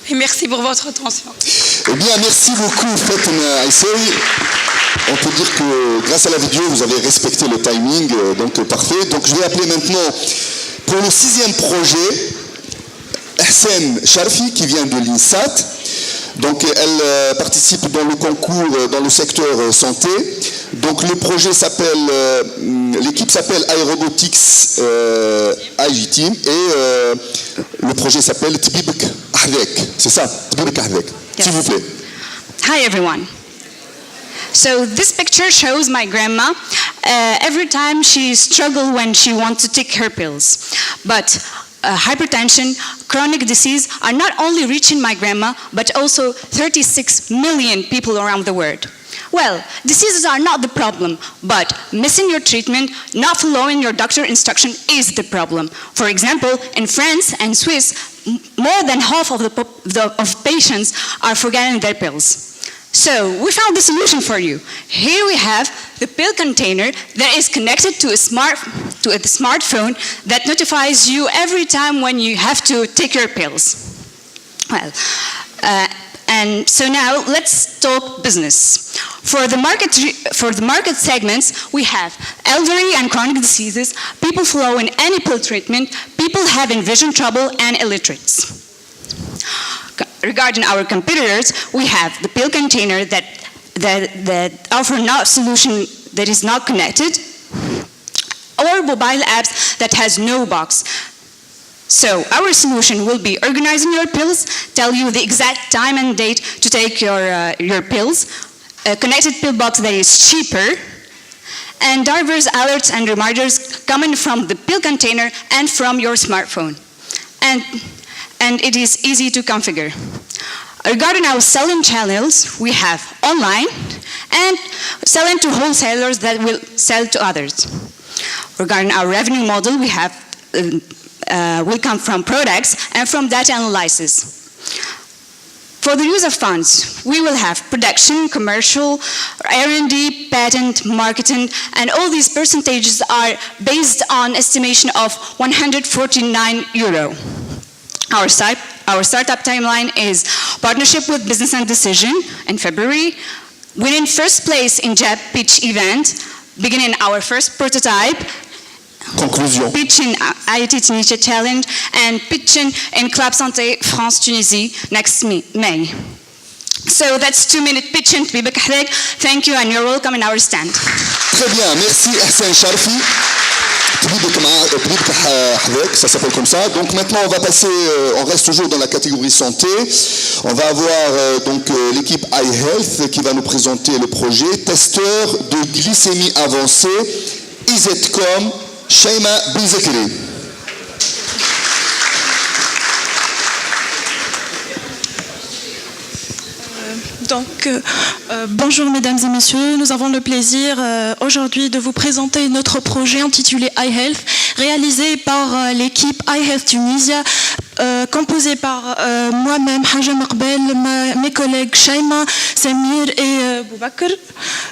Et merci pour votre attention. Eh bien, merci beaucoup, Faten Aïsewi. On peut dire que grâce à la vidéo, vous avez respecté le timing, donc parfait. Donc je vais appeler maintenant pour le 6e projet, Hsen Sharfi, qui vient de l'INSAT. Donc elle participe dans le concours dans le secteur santé. Donc le projet s'appelle, l'équipe s'appelle iRobotics IG Team et le projet s'appelle Tbibk Ahdek. C'est ça, Tbibk Ahdek. S'il vous plaît. Hi everyone. So this picture shows my grandma. Every time she struggles when she wants to take her pills. But hypertension, chronic disease are not only reaching my grandma, but also 36 million people around the world. Well, diseases are not the problem, but missing your treatment, not following your doctor instruction is the problem. For example, in France and Swiss, more than half of of patients are forgetting their pills. So we found the solution for you. Here we have the pill container that is connected to a smartphone that notifies you every time when you have to take your pills. Well, and so now let's talk business. For the market segments, we have elderly and chronic diseases, people following any pill treatment, people having vision trouble, and illiterates. Regarding our competitors, we have the pill container that offer no solution that is not connected, or mobile apps that has no box. So our solution will be organizing your pills, tell you the exact time and date to take your pills, a connected pill box that is cheaper, and diverse alerts and reminders coming from the pill container and from your smartphone. And it is easy to configure. Regarding our selling channels, we have online and selling to wholesalers that will sell to others. Regarding our revenue model, we have will come from products and from data analysis. For the use of funds, we will have production, commercial, R&D, patent, marketing, and all these percentages are based on estimation of €149. Our startup timeline is partnership with Business and Decision in February, winning first place in JAB pitch event, beginning our first prototype, Conclusion. pitching IoT Tunisia Challenge, and pitching in Club Santé France-Tunisie next May. So that's 2-minute pitching to Biba Kahreg. Thank you and you're welcome in our stand. Très bien, merci Hassan Sharfi. Ça s'appelle comme ça. Donc maintenant on va passer, on reste toujours dans la catégorie santé. On va avoir donc l'équipe iHealth qui va nous présenter le projet testeur de glycémie avancée IZCOM Shaima Bilzekiri. Bonjour mesdames et messieurs, nous avons le plaisir aujourd'hui de vous présenter notre projet intitulé iHealth, réalisé par l'équipe iHealth Tunisia, composée par moi-même, Haja Maqbel, mes collègues Shaima, Samir et Boubakr.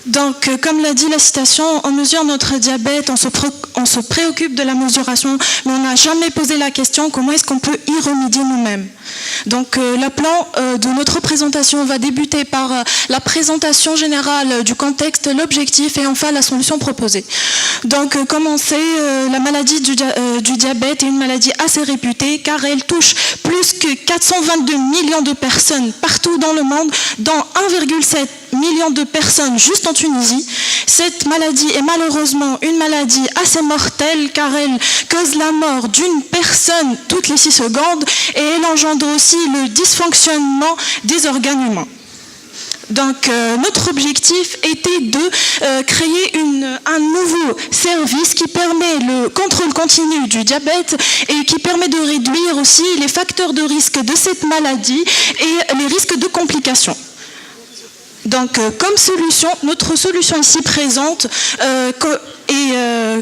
Donc, comme l'a dit la citation, on mesure notre diabète, on se préoccupe de la mesuration, mais on n'a jamais posé la question comment est-ce qu'on peut y remédier nous-mêmes. Donc, le plan de notre présentation va débuter par la présentation générale du contexte, l'objectif et enfin la solution proposée. Donc, comme on sait, la maladie du diabète est une maladie assez réputée car elle touche plus que 422 millions de personnes partout dans le monde, dont 1,7 million de personnes juste en Tunisie. Cette maladie est malheureusement une maladie assez mortelle car elle cause la mort d'une personne toutes les 6 secondes et elle engendre aussi le dysfonctionnement des organes humains. Donc, notre objectif était de créer un nouveau service qui permet le contrôle continu du diabète et qui permet de réduire aussi les facteurs de risque de cette maladie et les risques de complications. Donc, comme solution, notre solution ici présente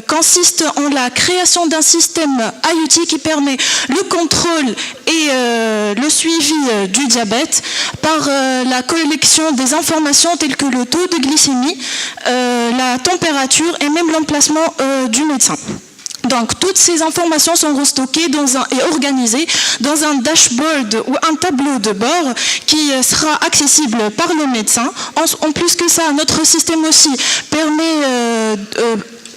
consiste en la création d'un système IoT qui permet le contrôle et le suivi du diabète par la collection des informations telles que le taux de glycémie, la température et même l'emplacement du médecin. Donc, toutes ces informations sont restockées et organisées dans un dashboard ou un tableau de bord qui sera accessible par le médecin. En plus que ça, notre système aussi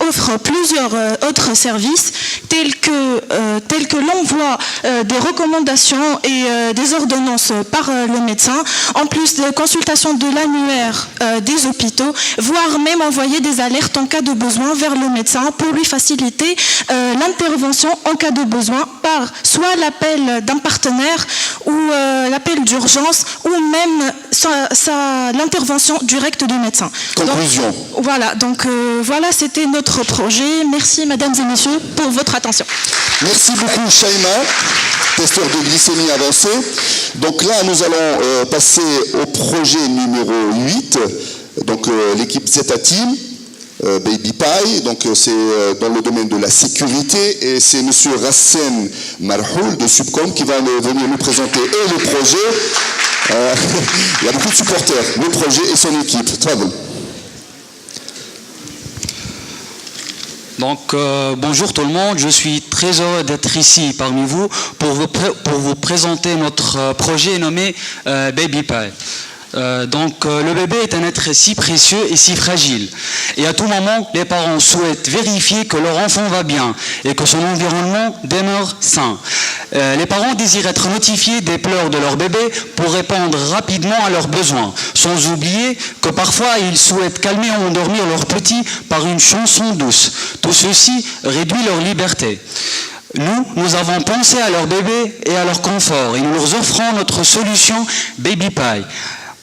offre plusieurs autres services tels que l'envoi des recommandations et des ordonnances par le médecin, en plus de consultation de l'annuaire des hôpitaux, voire même envoyer des alertes en cas de besoin vers le médecin pour lui faciliter l'intervention en cas de besoin par soit l'appel d'un partenaire ou l'appel d'urgence ou même l'intervention directe du médecin. Conclusion. Donc, voilà, c'était notre projet. Merci mesdames et messieurs pour votre attention. Merci beaucoup Shaima, testeur de glycémie avancée. Donc là nous allons passer au projet numéro 8, donc l'équipe Zeta Team, Baby Pie, donc c'est dans le domaine de la sécurité et c'est monsieur Rassen Marhoul de Subcom qui va venir nous présenter et le projet. Il y a beaucoup de supporters, le projet et son équipe. Très bon. Donc, bonjour tout le monde, je suis très heureux d'être ici parmi vous pour vous présenter notre projet nommé Baby Pie. Le bébé est un être si précieux et si fragile. Et à tout moment, les parents souhaitent vérifier que leur enfant va bien et que son environnement demeure sain. Les parents désirent être notifiés des pleurs de leur bébé pour répondre rapidement à leurs besoins, sans oublier que parfois ils souhaitent calmer ou endormir leur petit par une chanson douce. Tout ceci réduit leur liberté. Nous avons pensé à leur bébé et à leur confort et nous leur offrons notre solution Baby Pie.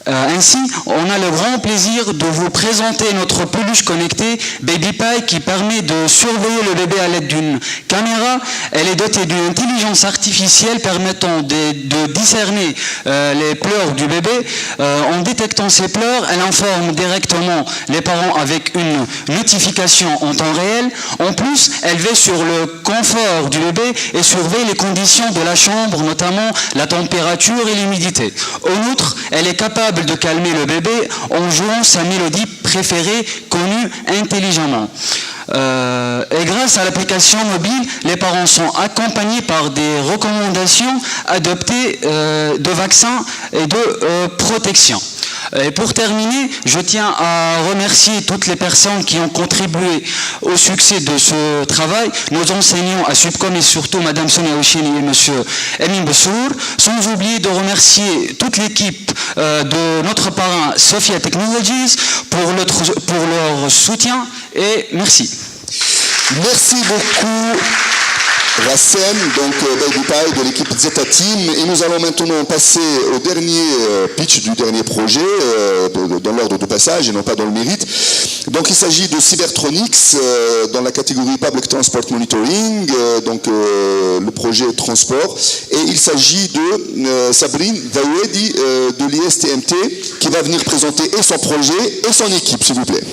Ainsi, on a le grand plaisir de vous présenter notre peluche connectée BabyPie qui permet de surveiller le bébé à l'aide d'une caméra. Elle est dotée d'une intelligence artificielle permettant de discerner les pleurs du bébé. En détectant ces pleurs, elle informe directement les parents avec une notification en temps réel. En plus, elle veille sur le confort du bébé et surveille les conditions de la chambre, notamment la température et l'humidité. En outre, elle est capable de calmer le bébé en jouant sa mélodie préférée connue intelligemment. Et grâce à l'application mobile, les parents sont accompagnés par des recommandations adoptées de vaccins et de protection. Et pour terminer, je tiens à remercier toutes les personnes qui ont contribué au succès de ce travail, nos enseignants à Subcom et surtout Madame Sonia Oucheni et Monsieur Emin Bessour, sans oublier de remercier toute l'équipe de notre parrain Sophia Technologies pour leur soutien et merci. Merci beaucoup. Rassem, donc BabyPie de l'équipe Zeta Team, et nous allons maintenant passer au dernier pitch du dernier projet, dans l'ordre de passage et non pas dans le mérite. Donc il s'agit de Cybertronics dans la catégorie Public Transport Monitoring, donc le projet transport, et il s'agit de Sabrine Daouedi de l'ISTMT qui va venir présenter et son projet et son équipe, s'il vous plaît.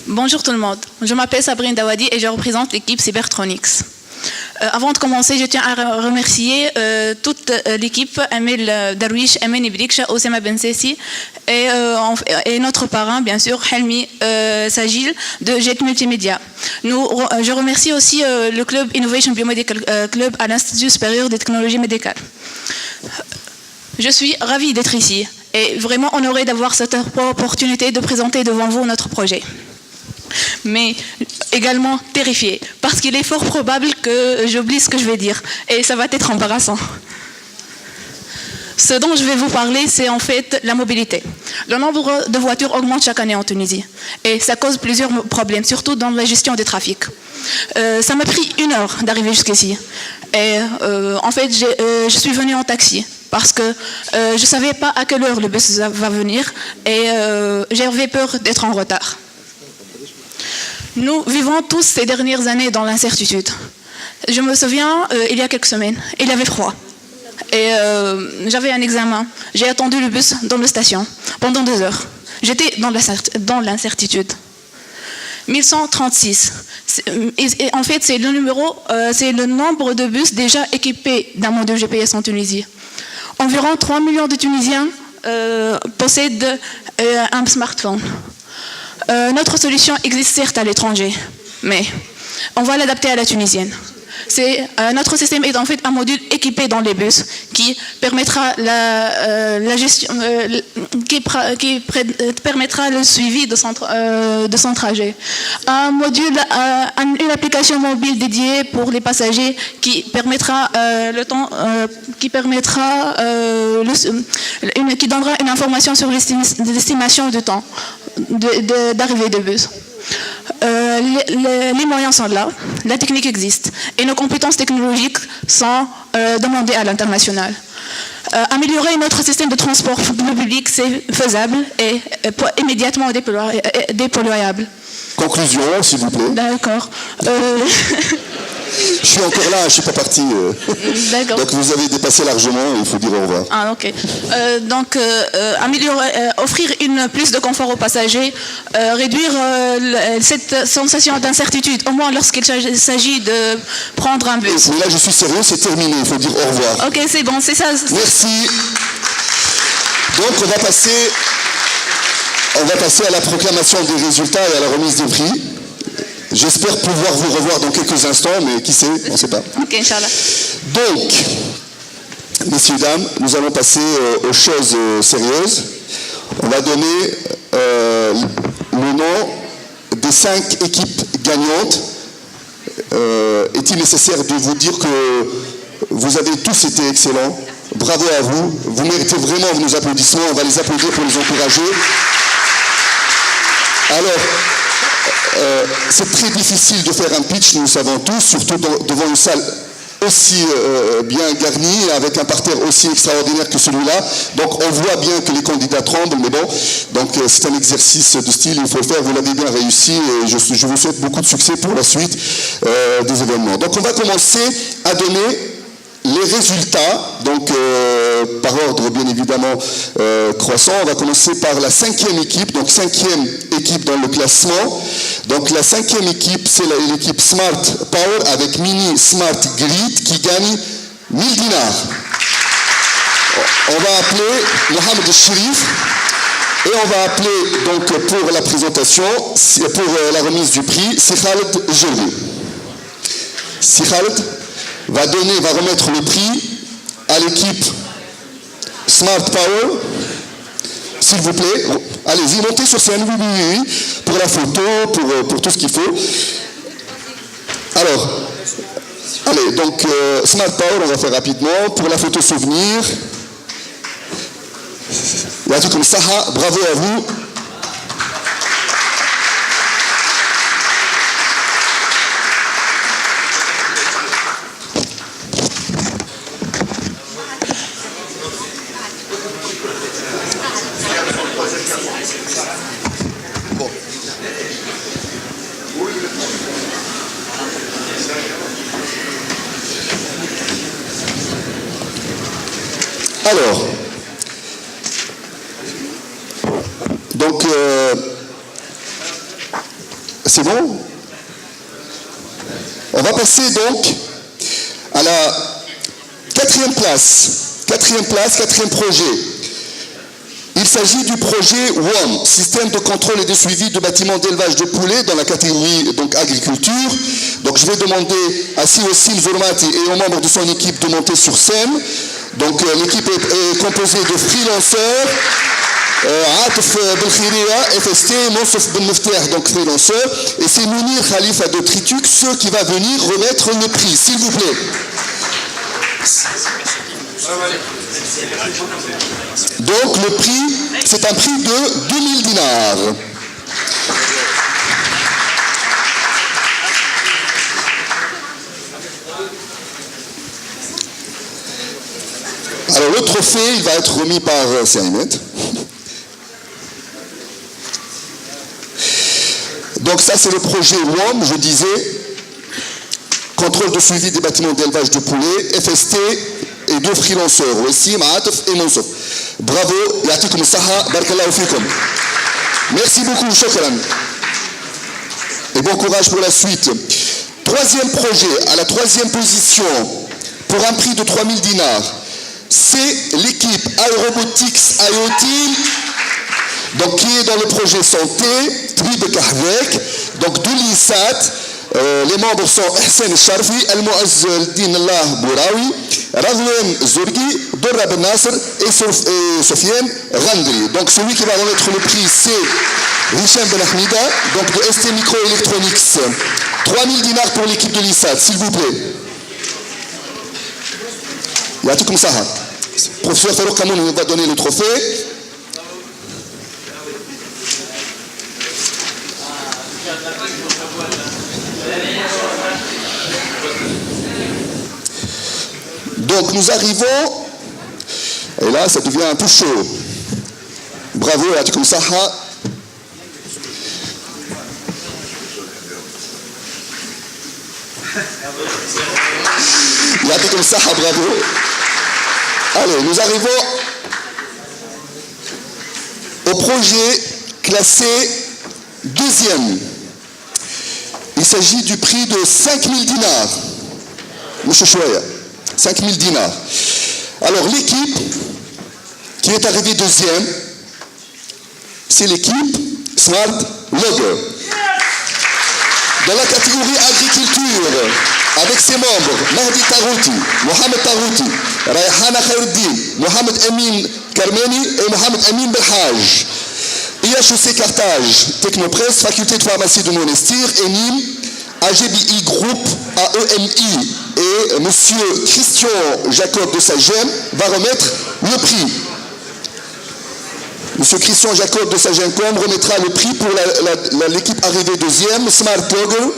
Bonjour tout le monde, je m'appelle Sabrine Dawadi et je représente l'équipe Cybertronics. Avant de commencer, je tiens à remercier toute l'équipe, Emile Darwish, Emen Ibrikcha, Osama Bensessi et notre parrain, bien sûr, Helmi Sagil de Jet Multimédia. Je remercie aussi le club Innovation Biomedical Club à l'Institut supérieur des technologies médicales. Je suis ravie d'être ici et vraiment honorée d'avoir cette opportunité de présenter devant vous notre projet. Mais également terrifiée, parce qu'il est fort probable que j'oublie ce que je vais dire, et ça va être embarrassant. Ce dont je vais vous parler, c'est en fait la mobilité. Le nombre de voitures augmente chaque année en Tunisie, et ça cause plusieurs problèmes, surtout dans la gestion des trafics. Ça m'a pris 1 heure d'arriver jusqu'ici, et en fait, je suis venue en taxi, parce que je ne savais pas à quelle heure le bus va venir, et j'avais peur d'être en retard. Nous vivons tous ces dernières années dans l'incertitude. Je me souviens, il y a quelques semaines, il y avait froid. Et j'avais un examen. J'ai attendu le bus dans la station pendant 2 heures. J'étais dans l'incertitude. 1136. En fait, c'est le nombre de bus déjà équipés d'un module GPS en Tunisie. Environ 3 millions de Tunisiens possèdent un smartphone. Notre solution existe certes à l'étranger, mais on va l'adapter à la tunisienne. Notre système est en fait un module équipé dans les bus qui permettra la gestion, qui permettra le suivi de son trajet. Un module, une application mobile dédiée pour les passagers qui permettra qui donnera une information sur l'estimation du temps d'arrivée de bus. Les moyens sont là, la technique existe et nos compétences technologiques sont demandées à l'international. Améliorer notre système de transport public, c'est faisable et immédiatement déployable. Conclusion, s'il vous plaît. D'accord. Je suis encore là, je ne suis pas parti. D'accord. Donc vous avez dépassé largement, il faut dire au revoir. Ah, ok. Donc, offrir plus de confort aux passagers, réduire cette sensation d'incertitude, au moins lorsqu'il s'agit de prendre un bus. Mais là, je suis sérieux, c'est terminé, il faut dire au revoir. Ok, c'est bon, c'est ça. Merci. Donc, on va passer à la proclamation des résultats et à la remise des prix. J'espère pouvoir vous revoir dans quelques instants, mais qui sait, on ne sait pas. Ok, Inch'Allah. Donc, messieurs, dames, nous allons passer aux choses sérieuses. On va donner le nom des 5 équipes gagnantes. Est-il nécessaire de vous dire que vous avez tous été excellents? Bravo à vous. Vous méritez vraiment nos applaudissements. On va les applaudir pour les encourager. Alors, c'est très difficile de faire un pitch, nous le savons tous, surtout devant une salle aussi bien garni, avec un parterre aussi extraordinaire que celui-là. Donc on voit bien que les candidats tremblent, mais bon, donc c'est un exercice de style, il faut le faire, vous l'avez bien réussi et je vous souhaite beaucoup de succès pour la suite des événements. Donc on va commencer à donner les résultats, donc par ordre bien évidemment croissant. On va commencer par la 5e équipe, donc 5e équipe dans le classement. Donc la 5e équipe, c'est l'équipe Smart Power avec Mini Smart Grid qui gagne 1000 dinars. On va appeler Mohamed Sherif et on va appeler donc pour la présentation, pour la remise du prix, Sikhaled Jelli. Sikhaled va remettre le prix à l'équipe Smart Power. S'il vous plaît, allez-y, montez sur scène, oui, pour la photo, pour tout ce qu'il faut. Alors, allez, donc Smart Power, on va faire rapidement. Pour la photo souvenir, Yatoum Saha, bravo à vous. Alors, donc, c'est bon? On va passer donc à la 4e place. 4e projet. Il s'agit du projet WOM, Système de contrôle et de suivi de bâtiments d'élevage de poulets dans la catégorie donc, agriculture. Donc je vais demander à Siossil Zourmati et aux membres de son équipe de monter sur scène. Donc l'équipe est composée de freelanceurs, Atif Belkhiria, FST, Monsef Ben Mefter, donc freelanceurs, et c'est Mounir Khalifa de Trituk, ceux qui va venir remettre le prix, s'il vous plaît. Donc le prix, c'est un prix de 2000 dinars. Alors le trophée, il va être remis par Sérimet. Donc ça c'est le projet WOM, je disais, contrôle de suivi des bâtiments d'élevage de poulets, FST et 2 freelanceurs, Wessim, Atif et Monsof. Bravo, Yatikoum Saha, Barakallahu Fikum. Merci beaucoup, Shukran. Et bon courage pour la suite. 3e projet, à la 3e position, pour un prix de 3000 dinars. C'est l'équipe Aerobotics IoT, donc qui est dans le projet santé, Trib Kahvek, donc de l'ISAT. Les membres sont Hussein Sharfi, El-Mu'azz Din Allah Bouraoui, Razouane Zourgui, Dora Ben Nasser et Sofiane Randri. Donc celui qui va remettre le prix, c'est Hicham Ben Ahmida, donc de ST Microelectronics. 3000 dinars pour l'équipe de l'ISAT, s'il vous plaît. Yatikoum Saha. Professeur Farouk Kamoun va donner le trophée. Donc nous arrivons, et là ça devient un peu chaud. Bravo Yatikoum Saha. Yatikoum Saha, bravo. Allez, nous arrivons au projet classé 2e. Il s'agit du prix de 5000 dinars. Monsieur Chouaya, 5000 dinars. Alors l'équipe qui est arrivée 2e, c'est l'équipe Smart Logger. Dans la catégorie agriculture, avec ses membres, Mahdi Tarouti, Mohamed Tarouti, Rayhana Khairuddin, Mohamed Amin Karmeni et Mohamed Amin Belhaj. IHEC Carthage, Technopresse, Faculté de pharmacie de Monastir, ENIM, AGBI Group, AEMI et M. Christian Jacob de Sagem va remettre le prix. M. Christian Jacob de Sagencom remettra le prix pour l'équipe arrivée 2e, Smart Logger.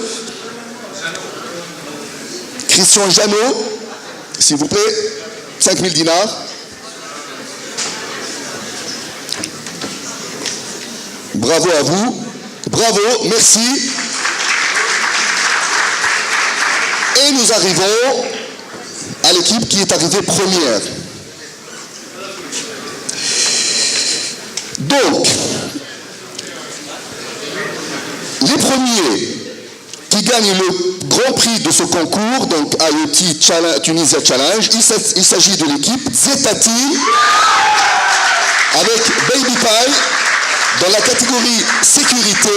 Christian Janot, s'il vous plaît. 5 000 dinars. Bravo à vous. Bravo, merci. Et nous arrivons à l'équipe qui est arrivée première. Donc, les premiers qui gagnent le grand prix de ce concours, donc IoT Tunisia Challenge, il s'agit de l'équipe Zeta Team avec Baby Pie dans la catégorie sécurité.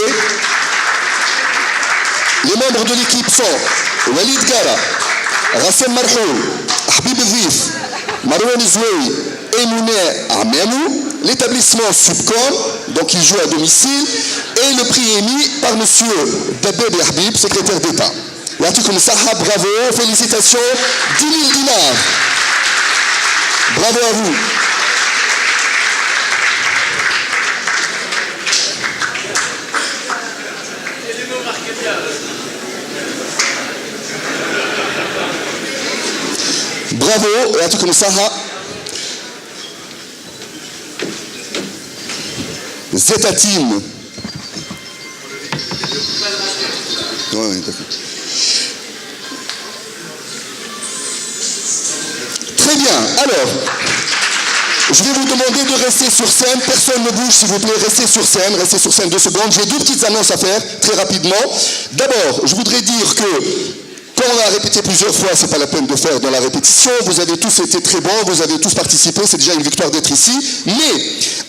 Les membres de l'équipe sont Walid Gara, Rassem Marhoul, Habib Vif, Marouane Zouei et Mouné Amemou. L'établissement Subcom, donc il joue à domicile, et le prix est mis par M. Dabeb Habib, secrétaire d'État. Yatikoum Saha, bravo, félicitations, 10 000 dinars. Bravo à vous. Bravo, Yatikoum Saha. Zeta Team. Ouais, très bien. Alors, je vais vous demander de rester sur scène. Personne ne bouge, s'il vous plaît. Restez sur scène 2 secondes. J'ai 2 petites annonces à faire, très rapidement. D'abord, je voudrais dire que quand on a répété plusieurs fois, c'est pas la peine de faire dans la répétition. Vous avez tous été très bons, vous avez tous participé, c'est déjà une victoire d'être ici. Mais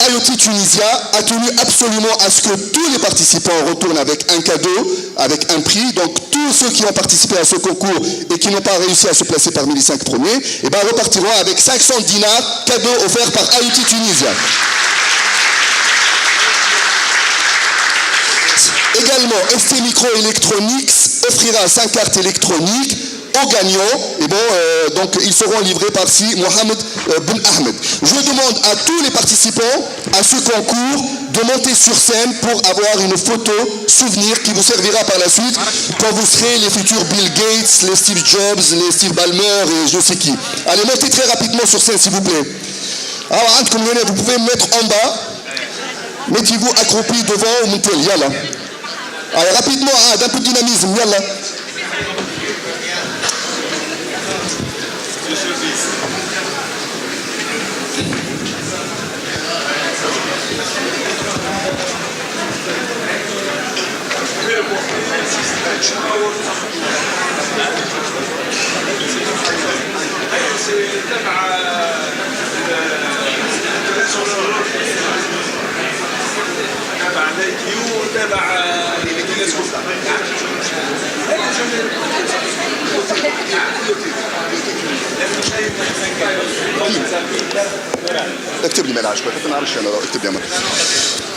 IoT Tunisia a tenu absolument à ce que tous les participants retournent avec un cadeau, avec un prix. Donc tous ceux qui ont participé à ce concours et qui n'ont pas réussi à se placer parmi les 5 premiers, repartiront avec 500 dinars, cadeaux offerts par IoT Tunisia. Également, ST Microelectronics offrira 5 cartes électroniques aux gagnants. Et bon, donc ils seront livrés par Mohamed Ben Ahmed. Je demande à tous les participants à ce concours de monter sur scène pour avoir une photo souvenir qui vous servira par la suite quand vous serez les futurs Bill Gates, les Steve Jobs, les Steve Ballmer et je sais qui. Allez, montez très rapidement sur scène, s'il vous plaît. Alors, vous pouvez me mettre en bas. Mettez-vous accroupi devant ou montel. Yalla. Allez, rapidement, d'un peu de dynamisme, yalla.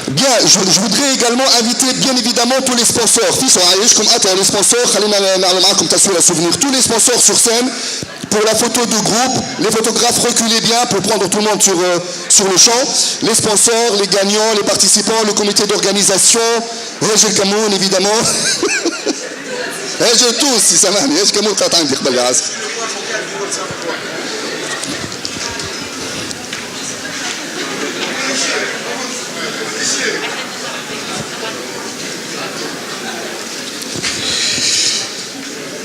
Bien, je voudrais également inviter bien évidemment tous les sponsors. Les sponsors, tous les sponsors sur scène pour la photo de groupe. Les photographes, reculez bien pour prendre tout le monde sur le champ. Les sponsors, les gagnants, les participants, le comité d'organisation, Régel Kamoun évidemment. Régel tous, si ça va. Régel Kamoun,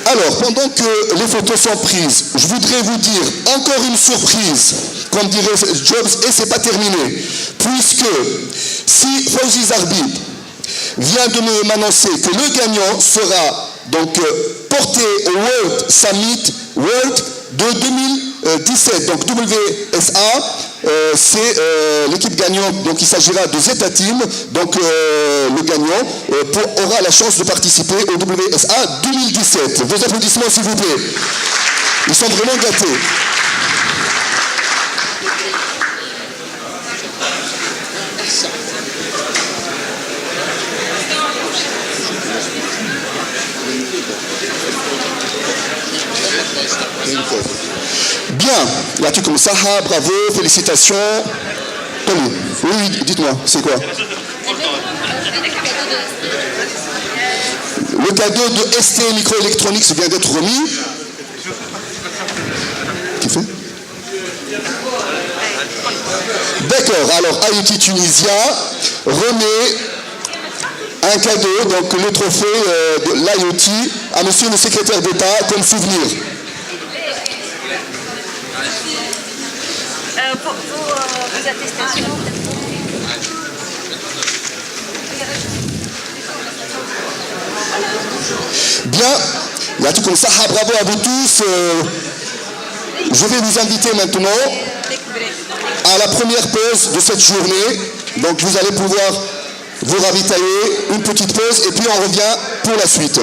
alors, pendant que les photos sont prises, je voudrais vous dire encore une surprise, comme dirait Jobs, et c'est pas terminé, puisque si Fawzi Zarbib vient de m'annoncer que le gagnant sera donc porté au World Summit World de 2017, donc WSA, c'est l'équipe gagnante, donc il s'agira de Zeta Team, donc le gagnant aura la chance de participer au WSA 2017. Vos applaudissements s'il vous plaît. Ils sont vraiment gâtés. Bien, Yatikoum Saha, bravo, félicitations. Tony, oui, dites-moi, c'est quoi? Le cadeau de ST Microelectronics vient d'être remis. fait? D'accord, alors IoT Tunisia remet un cadeau, donc le trophée de l'IoT à monsieur le secrétaire d'État comme souvenir. Bien, Yatoukoum Saha, bravo à vous tous. Je vais vous inviter maintenant à la première pause de cette journée. Donc vous allez pouvoir vous ravitailler, une petite pause et puis on revient pour la suite.